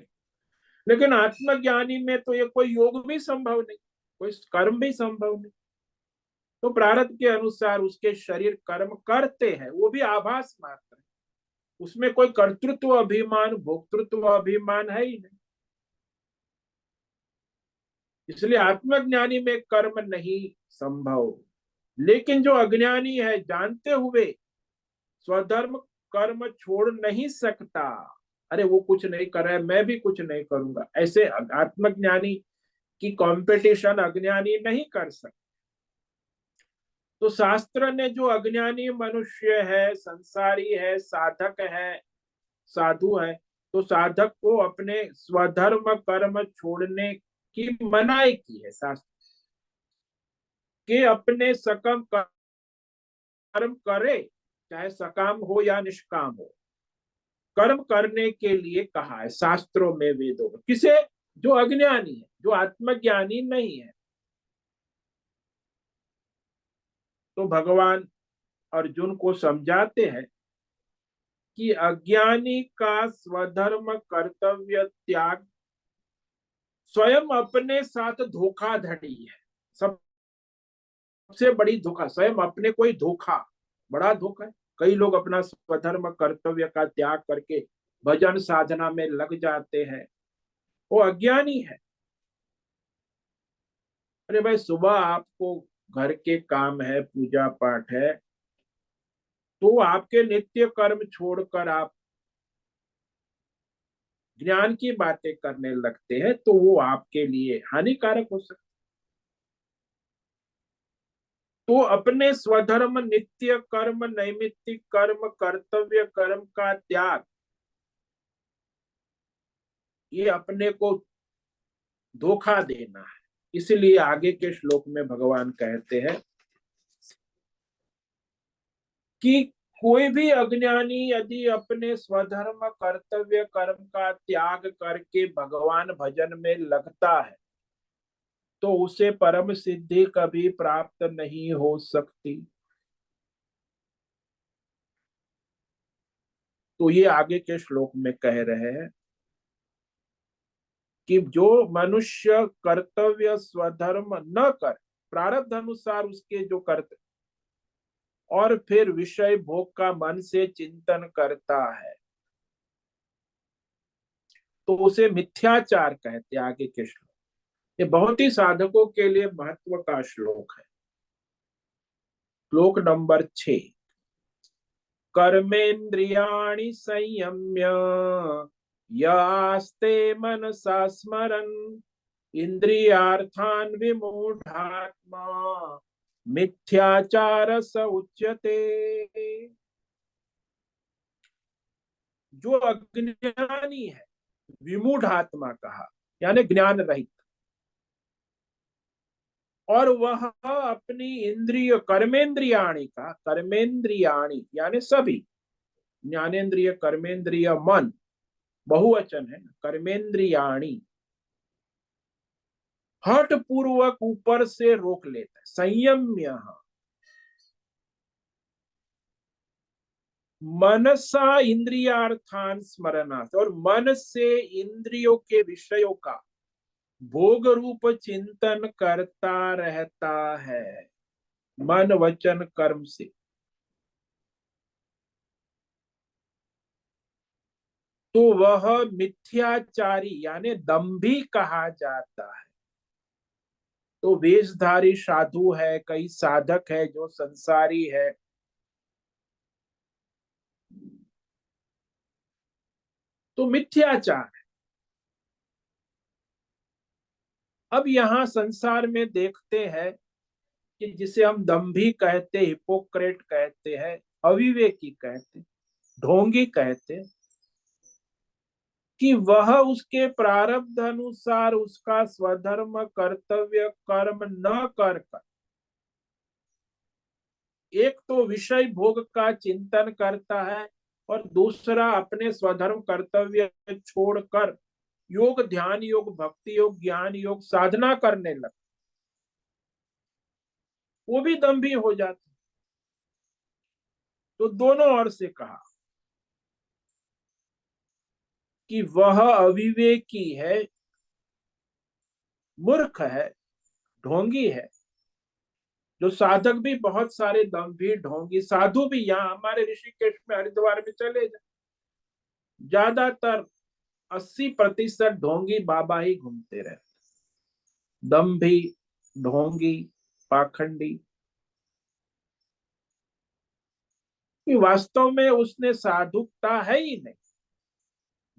लेकिन आत्मज्ञानी में तो ये कोई योग भी संभव नहीं, कोई कर्म भी संभव नहीं। तो प्रारब्ध के अनुसार उसके शरीर कर्म करते हैं, वो भी आभास मात्र है, उसमें कोई कर्तृत्व अभिमान भोक्तृत्व अभिमान है ही नहीं। इसलिए आत्मज्ञानी में कर्म नहीं संभव। लेकिन जो अज्ञानी है, जानते हुए स्वधर्म कर्म छोड़ नहीं सकता, अरे वो कुछ नहीं कर रहा है, मैं भी कुछ नहीं करूंगा, ऐसे आत्मज्ञानी की कंपटीशन अज्ञानी नहीं कर सकता। तो शास्त्र ने जो अज्ञानी मनुष्य है, संसारी है, साधक है, साधु है, तो साधक को अपने स्वधर्म कर्म छोड़ने की मनाही की है शास्त्र, के अपने सकम कर्म करे, चाहे सकाम हो या निष्काम हो, कर्म करने के लिए कहा है शास्त्रों में, वेदों में। किसे? जो अज्ञानी है, जो आत्मज्ञानी नहीं है। तो भगवान अर्जुन को समझाते हैं कि अज्ञानी का स्वधर्म कर्तव्य त्याग स्वयं अपने साथ धोखाधड़ी है। सबसे बड़ी धोखा, स्वयं अपने को ही धोखा, बड़ा धोखा है। कई लोग अपना स्वधर्म कर्तव्य का त्याग करके भजन साधना में लग जाते हैं, वो अज्ञानी है। अरे भाई, सुबह आपको घर के काम है, पूजा पाठ है, तो आपके नित्य कर्म छोड़कर आप ज्ञान की बातें करने लगते हैं, तो वो आपके लिए हानिकारक हो सकता है। तो अपने स्वधर्म नित्य कर्म नैमित्तिक कर्म कर्तव्य कर्म का त्याग, ये अपने को धोखा देना है। इसलिए आगे के श्लोक में भगवान कहते हैं कि कोई भी अज्ञानी यदि अपने स्वधर्म कर्तव्य कर्म का त्याग करके भगवान भजन में लगता है, तो उसे परम सिद्धि कभी प्राप्त नहीं हो सकती। तो ये आगे के श्लोक में कह रहे हैं कि जो मनुष्य कर्तव्य स्वधर्म न कर, प्रारब्ध अनुसार उसके जो कर्तव्य, और फिर विषय भोग का मन से चिंतन करता है, तो उसे मिथ्याचार कहते हैं। आगे के श्लोक, ये बहुत ही साधकों के लिए महत्व का श्लोक है। श्लोक नंबर 6, कर्मेन्द्रियाणि संयम्य यास्ते मनसा स्मरन् इंद्रियार्थान विमूढ़ात्मा मिथ्याचार स उच्यते। जो अज्ञानी है, विमूढ़ आत्मा कहा, यानी ज्ञान रहित, और वह अपनी इंद्रिय कर्मेंद्रियाणी का, कर्मेंद्रियाणी यानी सभी, ज्ञानेन्द्रिय कर्मेंद्रिय मन बहुवचन है, कर्मेंद्रियाणी, हठ पूर्वक ऊपर से रोक लेता है। संयम्य मनसा इंद्रियार्थान स्मरणार्थ, और मन से इंद्रियों के विषयों का भोग रूप चिंतन करता रहता है, मन वचन कर्म से। तो वह मिथ्याचारी यानी दंभी कहा जाता है। तो वेशधारी साधु है, कई साधक है जो संसारी है, तो मिथ्याचार। अब यहाँ संसार में देखते हैं कि जिसे हम दंभी कहते, हिपोक्रेट कहते हैं, अविवेकी कहते, ढोंगी कहते, कि वह उसके प्रारब्ध अनुसार उसका स्वधर्म कर्तव्य कर्म न कर कर, एक तो विषय भोग का चिंतन करता है और दूसरा अपने स्वधर्म कर्तव्य छोड़कर योग ध्यान योग भक्ति योग ज्ञान योग साधना करने लगता, वो भी दंभी हो जाता। तो दोनों ओर से कहा कि वह अविवेकी है, मूर्ख है, ढोंगी है। जो साधक भी बहुत सारे दंभी ढोंगी साधु भी यहाँ हमारे ऋषिकेश में हरिद्वार में चले जाए, ज्यादातर 80% ढोंगी बाबा ही घूमते रहते, दंभी ढोंगी पाखंडी। कि वास्तव में उसने साधुता है ही नहीं,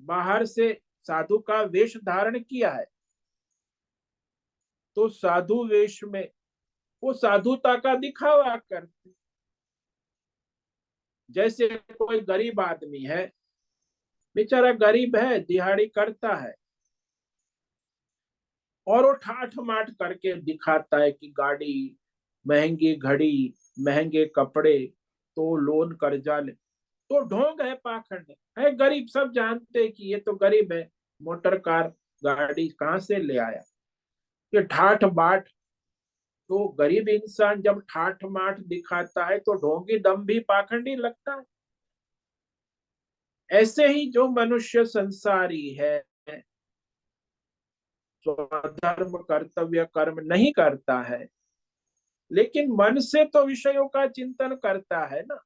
बाहर से साधु का वेश धारण किया है, तो साधु वेश में वो साधुता का दिखावा करते। जैसे कोई गरीब आदमी है, बेचारा गरीब है, दिहाड़ी करता है और वो ठाठ माठ करके दिखाता है कि गाड़ी, महंगी घड़ी, महंगे कपड़े, तो लोन कर्जा ले, तो ढोंग है, पाखंड है गरीब, सब जानते हैं कि ये तो गरीब है, मोटर कार गाड़ी कहां से ले आया, ये ठाठ बाट। तो गरीब इंसान जब ठाठ माठ दिखाता है तो ढोंगी दम्भी पाखंडी लगता है। ऐसे ही जो मनुष्य संसारी है, स्वधर्म कर्तव्य कर्म नहीं करता है, लेकिन मन से तो विषयों का चिंतन करता है ना,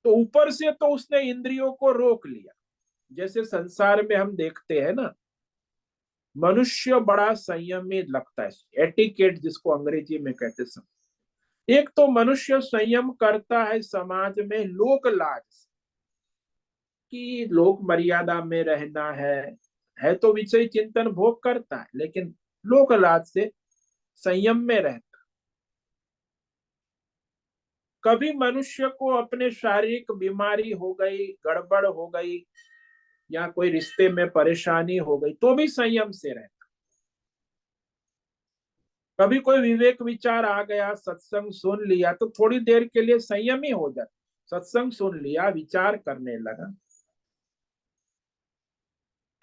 तो ऊपर से तो उसने इंद्रियों को रोक लिया। जैसे संसार में हम देखते हैं ना, मनुष्य बड़ा संयमी लगता है, एटिकेट जिसको अंग्रेजी में कहते हैं। एक तो मनुष्य संयम करता है समाज में लोक लाज से, कि लोक मर्यादा में रहना है तो विषय चिंतन भोग करता है, लेकिन लोक लाज से संयम में रहता। कभी मनुष्य को अपने शारीरिक बीमारी हो गई, गड़बड़ हो गई, या कोई रिश्ते में परेशानी हो गई, तो भी संयम से रहता। कभी कोई विवेक विचार आ गया, सत्संग सुन लिया, तो थोड़ी देर के लिए संयमी हो जाता, सत्संग सुन लिया, विचार करने लगा।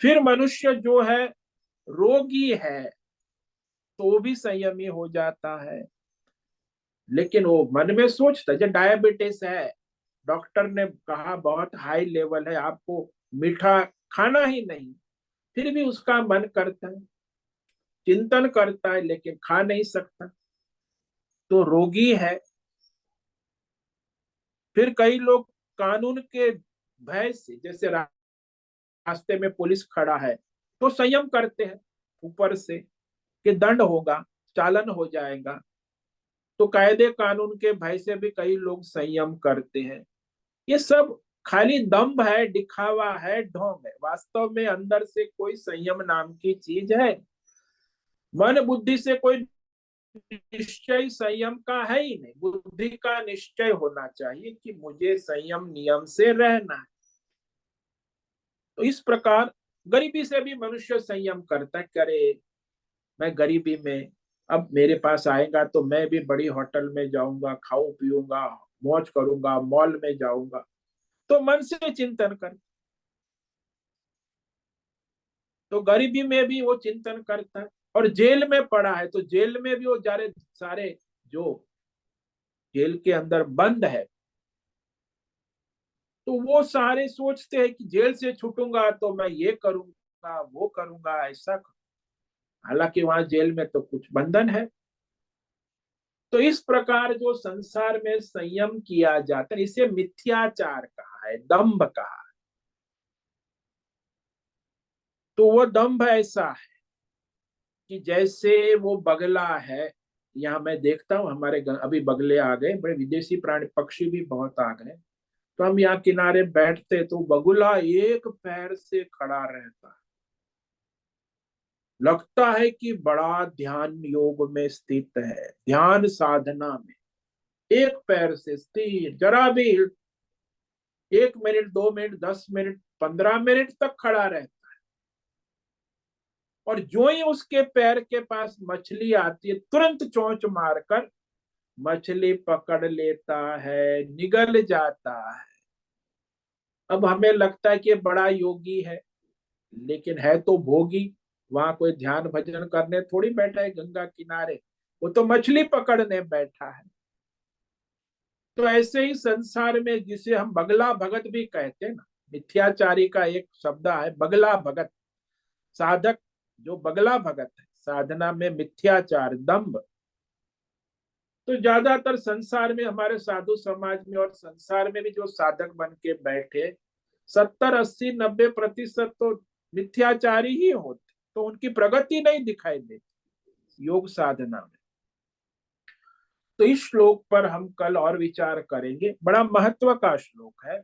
फिर मनुष्य जो है रोगी है, तो भी संयमी हो जाता है, लेकिन वो मन में सोचता, जब डायबिटीज है, डॉक्टर ने कहा बहुत हाई लेवल है, आपको मीठा खाना ही नहीं, फिर भी उसका मन करता है, चिंतन करता है, लेकिन खा नहीं सकता, तो रोगी है। फिर कई लोग कानून के भय से, जैसे रास्ते में पुलिस खड़ा है, तो संयम करते हैं ऊपर से कि दंड होगा, चालान हो जाएगा, तो कायदे कानून के भय से भी कई लोग संयम करते हैं। ये सब खाली दंभ है, दिखावा है, ढोंग है, वास्तव में अंदर से कोई संयम नाम की चीज है? मन बुद्धि से कोई निश्चय संयम का है ही नहीं। बुद्धि का निश्चय होना चाहिए कि मुझे संयम नियम से रहना है। तो इस प्रकार गरीबी से भी मनुष्य संयम करता है, करे मैं गरीबी में, अब मेरे पास आएगा तो मैं भी बड़ी होटल में जाऊंगा, खाऊं पीऊंगा, मौज करूंगा, मॉल में जाऊंगा, तो मन से चिंतन कर। तो गरीबी में भी वो चिंतन करता है, और जेल में पड़ा है तो जेल में भी वो सारे सारे जो जेल के अंदर बंद है, तो वो सारे सोचते हैं कि जेल से छूटूंगा तो मैं ये करूंगा, वो करूंगा, ऐसा। हालांकि वहां जेल में तो कुछ बंधन है। तो इस प्रकार जो संसार में संयम किया जाता है, इसे मिथ्याचार कहा है, दंभ कहा है। तो वो दंभ ऐसा है कि जैसे वो बगला है, यहाँ मैं देखता हूँ हमारे अभी बगले आ गए, बड़े विदेशी प्राणी पक्षी भी बहुत आ गए, तो हम यहाँ किनारे बैठते तो बगुला एक पैर से खड़ा रहता है, लगता है कि बड़ा ध्यान योग में स्थित है, ध्यान साधना में, एक पैर से स्थिर, जरा भी 1 मिनट, 2 मिनट, 10 मिनट, 15 मिनट तक खड़ा रहता है, और जो ही उसके पैर के पास मछली आती है तुरंत चोंच मारकर मछली पकड़ लेता है, निगल जाता है। अब हमें लगता है कि ये बड़ा योगी है, लेकिन है तो भोगी। वहां कोई ध्यान भजन करने थोड़ी बैठा है गंगा किनारे, वो तो मछली पकड़ने बैठा है। तो ऐसे ही संसार में, जिसे हम बगला भगत भी कहते हैं ना, मिथ्याचारी का एक शब्द है बगला भगत, साधक जो बगला भगत है, साधना में मिथ्याचार, दंभ। तो ज्यादातर संसार में, हमारे साधु समाज में और संसार में भी जो साधक बन के बैठे, 70, 80, 90% तो मिथ्याचारी ही होते, तो उनकी प्रगति नहीं दिखाई देती योग साधना में। तो इस श्लोक पर हम कल और विचार करेंगे। बड़ा महत्व का श्लोक है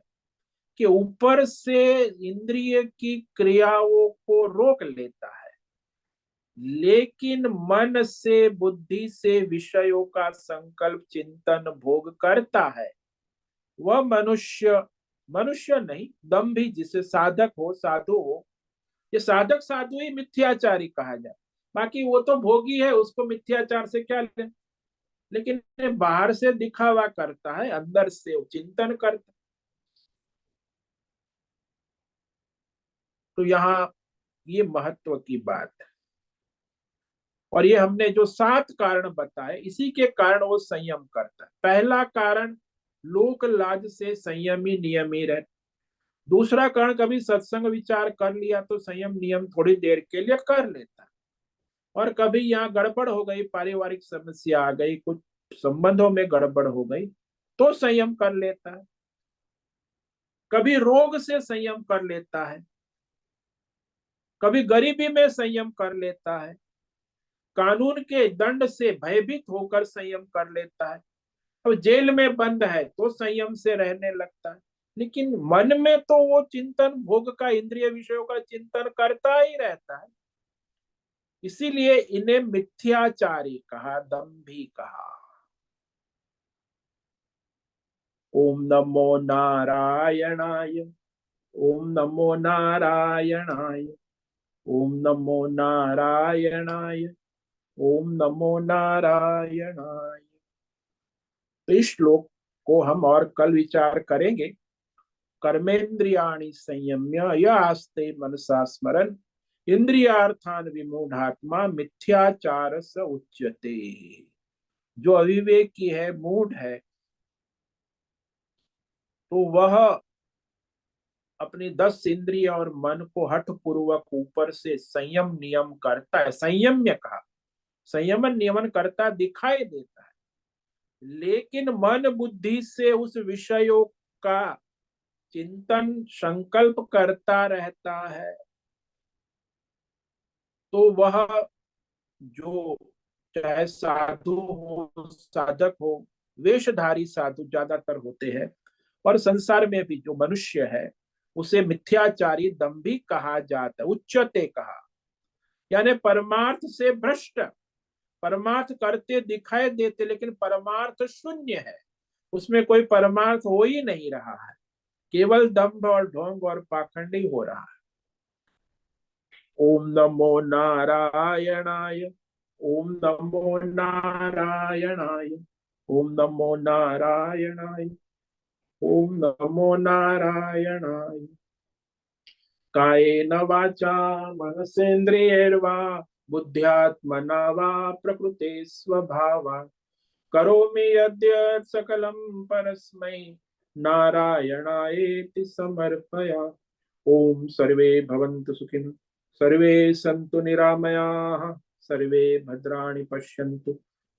कि ऊपर से इंद्रिय की क्रियाओं को रोक लेता है, लेकिन मन से, बुद्धि से विषयों का संकल्प, चिंतन, भोग करता है। वह मनुष्य, मनुष्य नहीं, दम्भी, जिसे साधक हो, साधु हो, ये साधक साधु ही मिथ्याचारी कहा जाए। बाकी वो तो भोगी है, उसको मिथ्याचार से क्या लेना। लेकिन बाहर से दिखावा करता है, अंदर से वो चिंतन करता। तो यहाँ ये महत्व की बात है। और ये हमने जो 7 कारण बताए, इसी के कारण वो संयम करता है। पहला कारण, लोक लाज से संयमी नियमी रहे। दूसरा कारण, कभी सत्संग विचार कर लिया तो संयम नियम थोड़ी देर के लिए कर लेता है, और कभी यहाँ गड़बड़ हो गई, पारिवारिक समस्या आ गई, कुछ संबंधों में गड़बड़ हो गई, तो संयम कर लेता है। कभी रोग से संयम कर लेता है, कभी गरीबी में संयम कर लेता है, कानून के दंड से भयभीत होकर संयम कर लेता है। अब जेल में बंद है तो संयम से रहने लगता है, लेकिन मन में तो वो चिंतन, भोग का, इंद्रिय विषयों का चिंतन करता ही रहता है। इसीलिए इन्हें मिथ्याचारी कहा, दंभी कहा। ओम नमो नारायणाय, ओम नमो नारायणाय, ओम नमो नारायणाय, ओम नमो नारायणाय। तो इस श्लोक को हम और कल विचार करेंगे। कर्मेन्द्रियाणि संयम्य य आस्ते मनसा स्मरन् इंद्रियार्थान विमूढ़ात्मा मिथ्याचार स उच्यते। जो अविवेकी है, मूढ़ है, तो वह अपनी 10 इंद्रिय और मन को हठ पूर्वक ऊपर से संयम नियम करता है। संयम्य कहा, संयमन नियमन करता दिखाई देता है, लेकिन मन बुद्धि से उस विषयों का चिंतन, संकल्प करता रहता है। तो वह, जो चाहे साधु हो, साधक हो, वेशधारी साधु ज्यादातर होते हैं, और संसार में भी जो मनुष्य है, उसे मिथ्याचारी, दंभी कहा जाता है, उच्चते कहा। यानी परमार्थ से भ्रष्ट, परमार्थ करते दिखाई देते, लेकिन परमार्थ शून्य है, उसमें कोई परमार्थ हो ही नहीं रहा है, केवल दंभ और ढोंग और पाखंडी हो रहा है। ओम नमो नारायणाय, ओम नमो नारायणाय, ओम नमो नारायणाय, ओम नमो नारायणाय। कायेन वाचा मनसेन्द्रियैर्वा बुद्ध्यात्मना वा प्रकृते स्वभावात् करोमि यद्यत् सकलं परस्मै नारायणायेति समर्पयामि। ओम सर्वे भवन्तु सुखिनः, सर्वे सन्तु निरामयाः, सर्वे भद्राणि पश्यन्तु,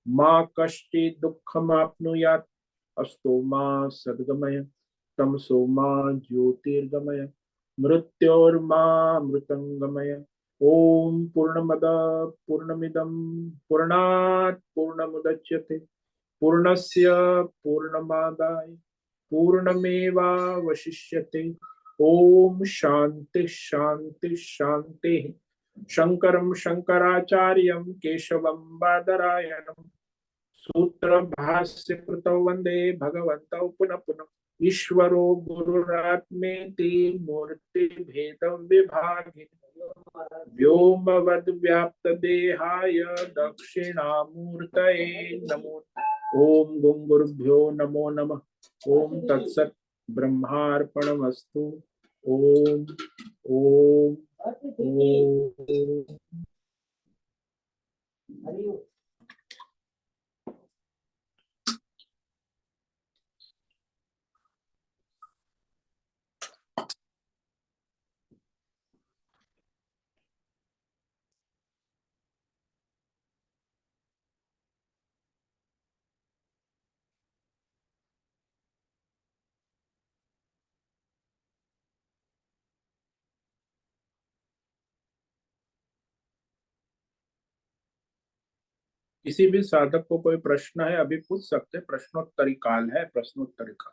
मा कश्चित् दुःखमाप्नुयात्। अस्तु मा सद्गमय, तमसो मा ज्योतिर्गमय, मृत्योर्मा मृतंगमय। ओम पूर्णमद पूर्णमिदं पूर्णात् पूर्णमुदच्यते, पूर्णस्य पूर्णमादाय पूर्णमेवावशिष्यते। ओम शांति शांति शांति। शंकरं शंकराचार्यं केशवं बादरायणं सूत्र भाष्य कृतौ वंदे भगवन्तौ पुनः पुनः ईश्वरो गुरुरात्मेति मूर्ति भेद विभागे व्योमवद् व्याप्त देहाय दक्षिणामूर्तये नमो। ओम गंग गुरुभ्यो नमो नमः। ओम तत्सत् ब्रह्मार्पणमस्तु। ओम ओम ओम। किसी भी साधक को कोई प्रश्न है अभी पूछ सकते, प्रश्नोत्तरी काल है, प्रश्नोत्तरी का।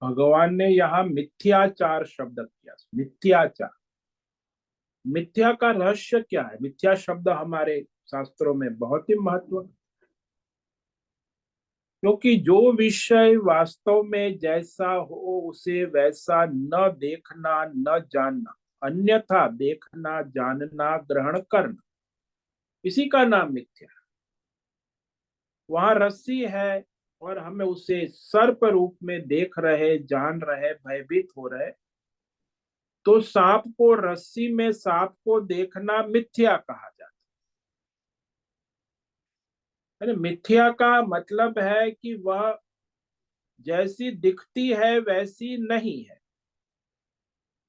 भगवान ने यहाँ मिथ्याचार शब्द किया। मिथ्याचार, मिथ्या का रहस्य क्या है? मिथ्या शब्द हमारे शास्त्रों में बहुत ही महत्व, क्योंकि जो विषय वास्तव में जैसा हो उसे वैसा न देखना न जानना, अन्यथा देखना जानना ग्रहण करना, इसी का नाम मिथ्या। वहां रस्सी है और हमें उसे सर्प रूप में देख रहे, जान रहे, भयभीत हो रहे, तो सांप को रस्सी में सांप को देखना मिथ्या कहा जाता है। मिथ्या का मतलब है कि वह जैसी दिखती है वैसी नहीं है।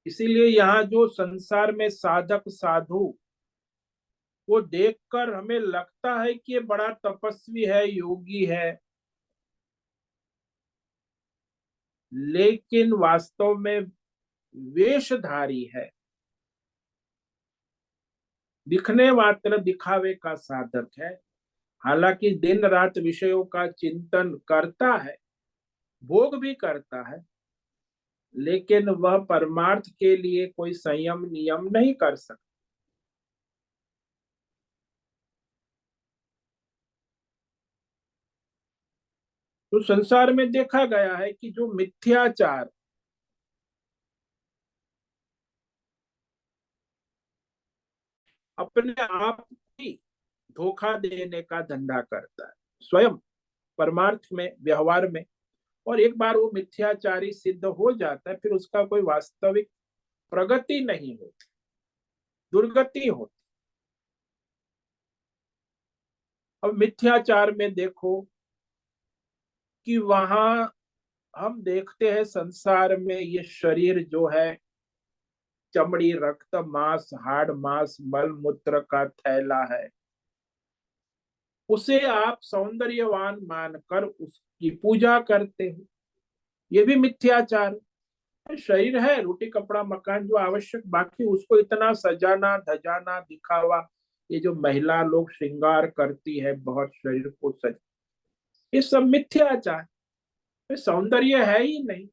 इसीलिए यहाँ जो संसार में साधक साधु वो देखकर हमें लगता है कि ये बड़ा तपस्वी है, योगी है, लेकिन वास्तव में वेशधारी है, दिखने मात्र दिखावे का साधक है। हालांकि दिन रात विषयों का चिंतन करता है, भोग भी करता है, लेकिन वह परमार्थ के लिए कोई संयम नियम नहीं कर सकता। तो संसार में देखा गया है कि जो मिथ्याचार अपने आप ही धोखा देने का धंधा करता है, स्वयं परमार्थ में, व्यवहार में, और एक बार वो मिथ्याचारी सिद्ध हो जाता है, फिर उसका कोई वास्तविक प्रगति नहीं होती, दुर्गति होती। अब मिथ्याचार में देखो कि वहां हम देखते हैं संसार में ये शरीर जो है चमड़ी, रक्त, मांस, हाड़, मांस, मल मूत्र का थैला है, उसे आप सौंदर्यवान मानकर उसकी पूजा करते हो, ये भी मिथ्याचार है। शरीर है, रोटी कपड़ा मकान जो आवश्यक, बाकी उसको इतना सजाना धजाना दिखावा, ये जो महिला लोग श्रृंगार करती है बहुत शरीर को सज, ये सब मिथ्याचार, ये सौंदर्य है ही नहीं।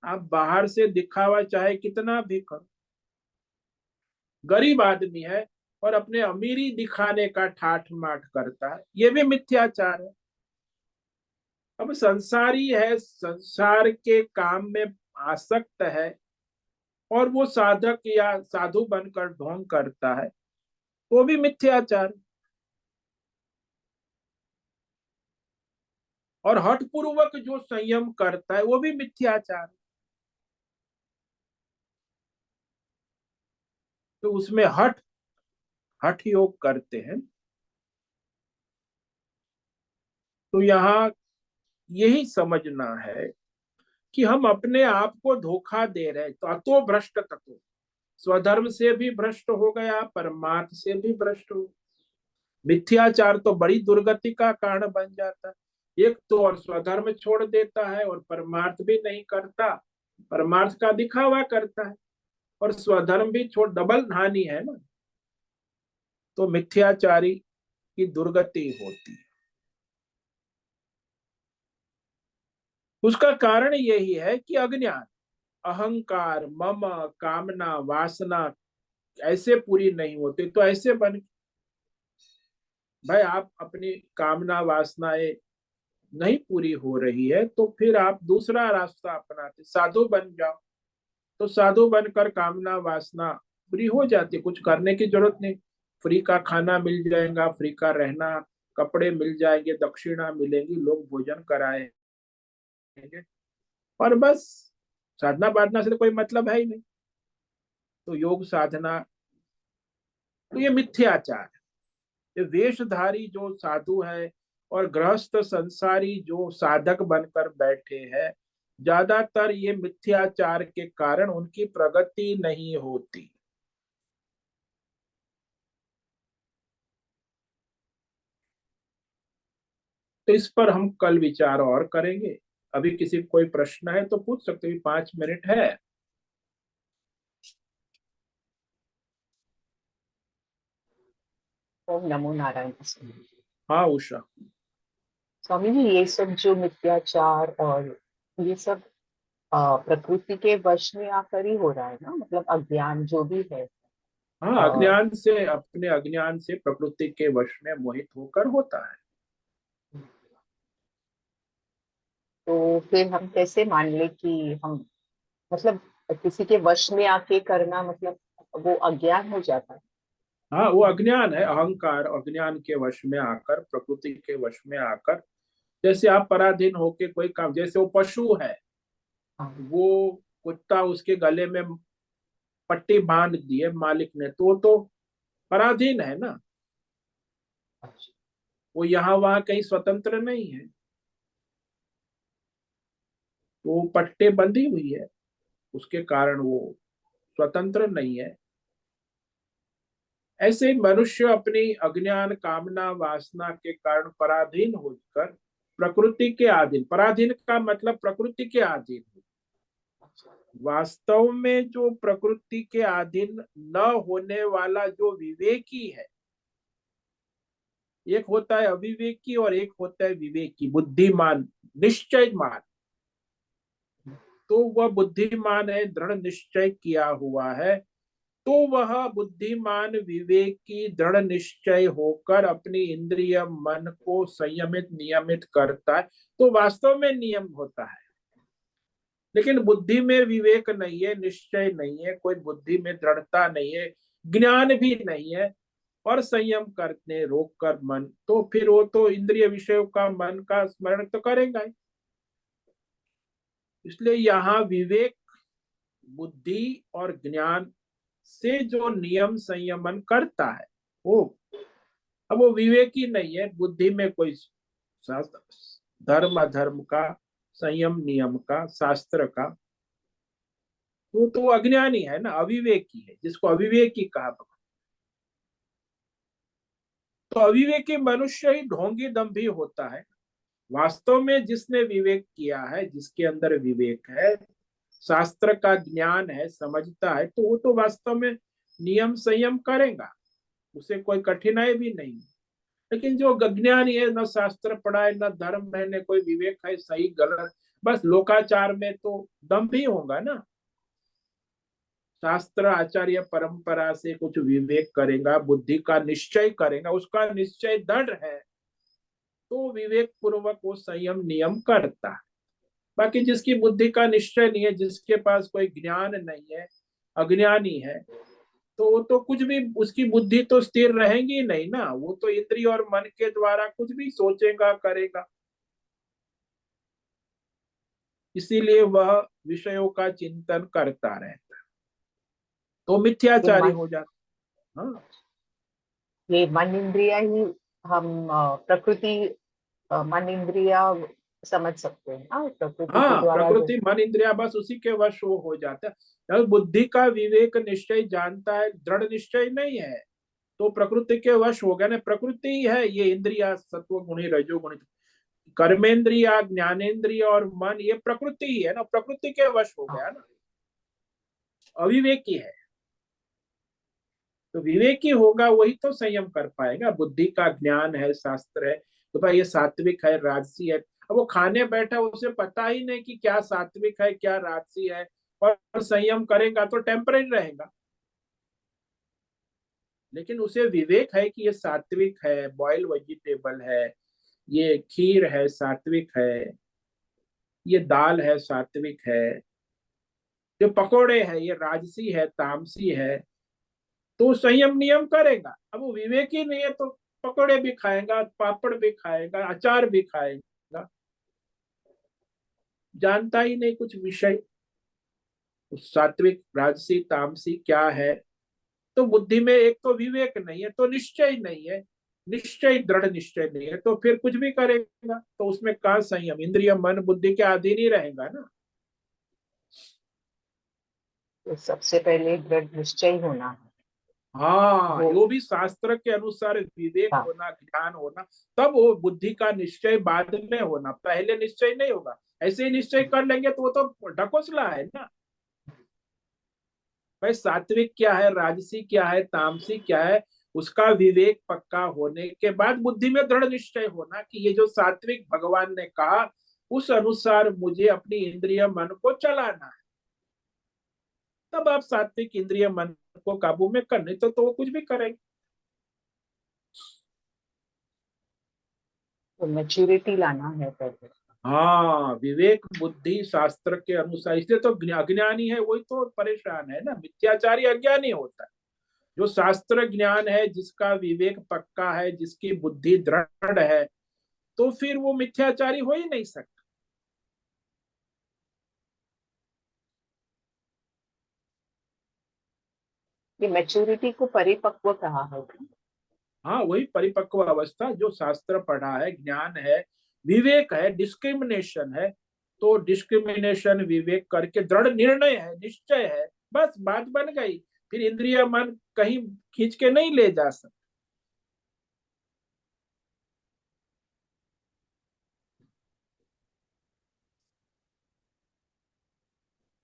आप बाहर से दिखावा चाहे कितना भी करो, गरीब आदमी है और अपने अमीरी दिखाने का ठाठ माठ करता है, ये भी मिथ्याचार है। अब संसारी है, संसार के काम में आसक्त है, और वो साधक या साधु बनकर ढोंग करता है, वो भी मिथ्याचार। और हठपूर्वक जो संयम करता है वो भी मिथ्याचार। तो उसमें हठ हठ योग करते हैं। तो यहाँ यही समझना है कि हम अपने आप को धोखा दे रहे हैं। तो अतो भ्रष्ट तत्व, स्वधर्म से भी भ्रष्ट हो गया, परमार्थ से भी भ्रष्ट हो। मिथ्याचार तो बड़ी दुर्गति का कारण बन जाता है। एक तो और स्वधर्म छोड़ देता है और परमार्थ भी नहीं करता, परमार्थ का दिखावा करता है, और स्वधर्म भी छोड़, डबल हानि है ना। तो मिथ्याचारी की दुर्गति होती है। उसका कारण यही है कि अज्ञान, अहंकार, मम, कामना, वासना ऐसे पूरी नहीं होती। तो ऐसे बन, भाई आप अपनी कामना वासनाएं नहीं पूरी हो रही है तो फिर आप दूसरा रास्ता अपनाते, साधु बन जाओ। तो साधु बनकर कामना वासना पूरी हो जाती, कुछ करने की जरूरत नहीं। फ्री का खाना मिल जाएगा, फ्री का रहना, कपड़े मिल जाएंगे, दक्षिणा मिलेंगी, लोग भोजन कराएंगे, और बस साधना बाधना से तो कोई मतलब है ही नहीं। तो योग साधना, तो ये मिथ्याचार है। ये वेशधारी जो साधु है और गृहस्थ संसारी जो साधक बनकर बैठे हैं, ज्यादातर ये मिथ्याचार के कारण उनकी प्रगति नहीं होती। तो इस पर हम कल विचार और करेंगे। अभी किसी को कोई प्रश्न है तो पूछ सकते हैं, 5 मिनट है। ओम नमो नारायण स्वामी। हाँ उषा। स्वामी जी, ये सब जो मिथ्याचार और ये सब प्रकृति के वश में आकर ही हो रहा है ना, मतलब अज्ञान जो भी है। हाँ, अ, अज्ञान से, अपने अज्ञान से प्रकृति के वश में मोहित होकर होता है। तो फिर हम कैसे मान ले कि हम, मतलब किसी के वश में आके करना मतलब वो अज्ञान हो जाता है। हाँ, वो अज्ञान है, अहंकार अज्ञान के वश में आकर, प्रकृति के वश में आकर। जैसे आप पराधीन होके कोई काम, जैसे वो पशु है, हाँ। वो कुत्ता उसके गले में पट्टी बांध दी है मालिक ने, तो वो तो पराधीन है ना। अच्छा। वो यहाँ वहां कहीं स्वतंत्र नहीं है, वो पट्टे बंधी हुई है, उसके कारण वो स्वतंत्र नहीं है। ऐसे ही मनुष्य अपनी अज्ञान कामना वासना के कारण पराधीन होकर प्रकृति के अधीन, पराधीन का मतलब प्रकृति के अधीन। वास्तव में जो प्रकृति के अधीन न होने वाला जो विवेकी है, एक होता है अविवेकी और एक होता है विवेकी, बुद्धिमान, निश्चयमान। तो वह बुद्धिमान है, दृढ़ निश्चय किया हुआ है। तो वह बुद्धिमान विवेकी दृढ़ निश्चय होकर अपनी इंद्रिय मन को संयमित नियमित करता है, तो वास्तव में नियम होता है। लेकिन बुद्धि में विवेक नहीं है, निश्चय नहीं है, कोई बुद्धि में दृढ़ता नहीं है, ज्ञान भी नहीं है, और संयम करने रोक कर मन, तो फिर वो तो इंद्रिय विषयों का मन का स्मरण तो करेगा ही। इसलिए यहाँ विवेक, बुद्धि और ज्ञान से जो नियम संयमन करता है वो, अब वो विवेकी नहीं है, बुद्धि में कोई धर्म अधर्म का, संयम नियम का, शास्त्र का, तो अज्ञानी है ना, अविवेकी है, जिसको अविवेकी कहा। तो अविवेकी मनुष्य ही ढोंगी दम्भी होता है। वास्तव में जिसने विवेक किया है, जिसके अंदर विवेक है, शास्त्र का ज्ञान है, समझता है, तो वो तो वास्तव में नियम संयम करेगा, उसे कोई कठिनाई भी नहीं। लेकिन जो अज्ञानी है, न शास्त्र पढ़ा है, न धर्म है, न कोई विवेक है सही गलत, बस लोकाचार में तो दम भी होगा ना। शास्त्र आचार्य परंपरा से कुछ विवेक करेगा, बुद्धि का निश्चय करेगा, उसका निश्चय दृढ़ है, तो विवेक पूर्वक वो संयम नियम करता है। बाकी जिसकी बुद्धि का निश्चय नहीं है, जिसके पास कोई ज्ञान नहीं है, अज्ञानी है, तो वो तो कुछ भी, उसकी बुद्धि तो स्थिर रहेगी नहीं ना, वो तो इंद्रिय और मन के द्वारा कुछ भी सोचेगा करेगा। इसीलिए वह विषयों का चिंतन करता रहता है, तो ये मिथ्याचारी मन हो जाता। हाँ ये मन इंद्रिया ही हम प्रकृति मन इंद्रिया समझ सकते हैं ना, प्रकृति के हाँ, द्वारा जो। प्रकृति मन इंद्रिया बस उसी के वश वो हो जाता है। जब बुद्धि का विवेक निश्चय जानता है, दृढ़ निश्चय नहीं है, तो प्रकृति के वश हो गया ना। प्रकृति ही है ये इंद्रिया, सत्व गुणी रजोगुणी, कर्मेंद्रिया ज्ञानेन्द्रिय और मन, ये प्रकृति ही है ना, प्रकृति के वश हो गया हाँ, ना, अविवेकी है। तो विवेकी होगा वही तो संयम कर पाएगा। बुद्धि का ज्ञान है, शास्त्र है, तो भाई ये सात्विक है राजसी है, अब वो खाने बैठा उसे पता ही नहीं कि क्या सात्विक है क्या राजसी है, और संयम करेगा तो टेम्परेरी रहेगा। लेकिन उसे विवेक है कि ये सात्विक है, बॉयल वेजिटेबल है, ये खीर है सात्विक है, ये दाल है सात्विक है, ये पकोड़े है ये राजसी है तामसी है, तो संयम नियम करेगा। अब वो विवेक ही नहीं है तो पकोड़े भी खाएगा, पापड़ भी खाएगा, अचार भी खाएगा, जानता ही नहीं कुछ विषय, सात्विक राजसी तामसी क्या है। तो बुद्धि में एक तो विवेक नहीं है, तो निश्चय नहीं है, निश्चय दृढ़ निश्चय नहीं है, तो फिर कुछ भी करेगा तो उसमें कहाँ संयम, इंद्रिय मन बुद्धि के अधीन ही रहेगा ना। तो सबसे पहले दृढ़ निश्चय होना है हाँ, वो। वो भी शास्त्र के अनुसार विवेक हाँ, होना, ज्ञान होना, तब वो बुद्धि का निश्चय बाद में होना, पहले निश्चय नहीं होगा। ऐसे ही निश्चय कर लेंगे तो वो तो ढकोसला है ना। भाई सात्विक क्या है, राजसी क्या है, तामसी क्या है, उसका विवेक पक्का होने के बाद बुद्धि में दृढ़ निश्चय होना कि ये जो सात्विक भगवान ने कहा उस अनुसार मुझे अपनी इंद्रिय मन को चलाना है। तब आप सात्विक इंद्रिय मन को काबू में करने तो वो कुछ भी करेंगे। तो मैच्योरिटी लाना है पहले। हाँ, विवेक बुद्धि शास्त्र के अनुसार, इसलिए तो अज्ञानी है वही तो परेशान है ना, मिथ्याचारी अज्ञानी होता है। जो शास्त्र ज्ञान है, जिसका विवेक पक्का है, जिसकी बुद्धि दृढ़ है, तो फिर वो मिथ्याचारी हो ही नहीं सकता। ये मैच्योरिटी को परिपक्व कहा है। हाँ, वही परिपक्व अवस्था, जो शास्त्र पढ़ा है, ज्ञान है, विवेक है, डिस्क्रिमिनेशन है, तो डिस्क्रिमिनेशन विवेक करके दृढ़ निर्णय है, निश्चय है, बस बात बन गई। फिर इंद्रिय मन कहीं खींच के नहीं ले जा सकते।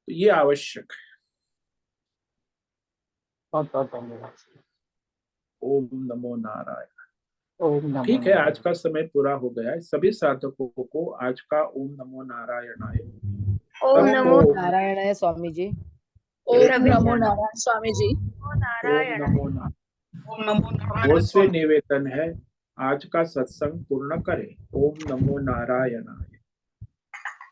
तो ये आवश्यक है। बहुत बहुत धन्यवाद। ओम नमो नारायण। ओम नमो ठीक है, आज नारायण। का समय पूरा हो गया है। सभी साधकों को आज का ओम नमो नारायणाय, ओम सबको नमो ओम नारायण है स्वामी जी। ओम नमो नमो नारायण स्वामी जी। ओम नमो नारायण। ओम नमो नारायण बहुत से स्वामी। निवेदन है, आज का सत्संग पूर्ण करें। ओम नमो नारायणाय।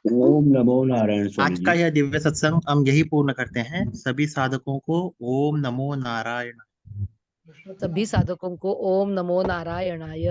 ओम नमो नारायण स्वामी आज जी। का यह दिव्य सत्संग हम यही पूर्ण करते हैं। सभी साधकों को ओम नमो नारायण। सभी साधकों को ओम नमो नारायणाय।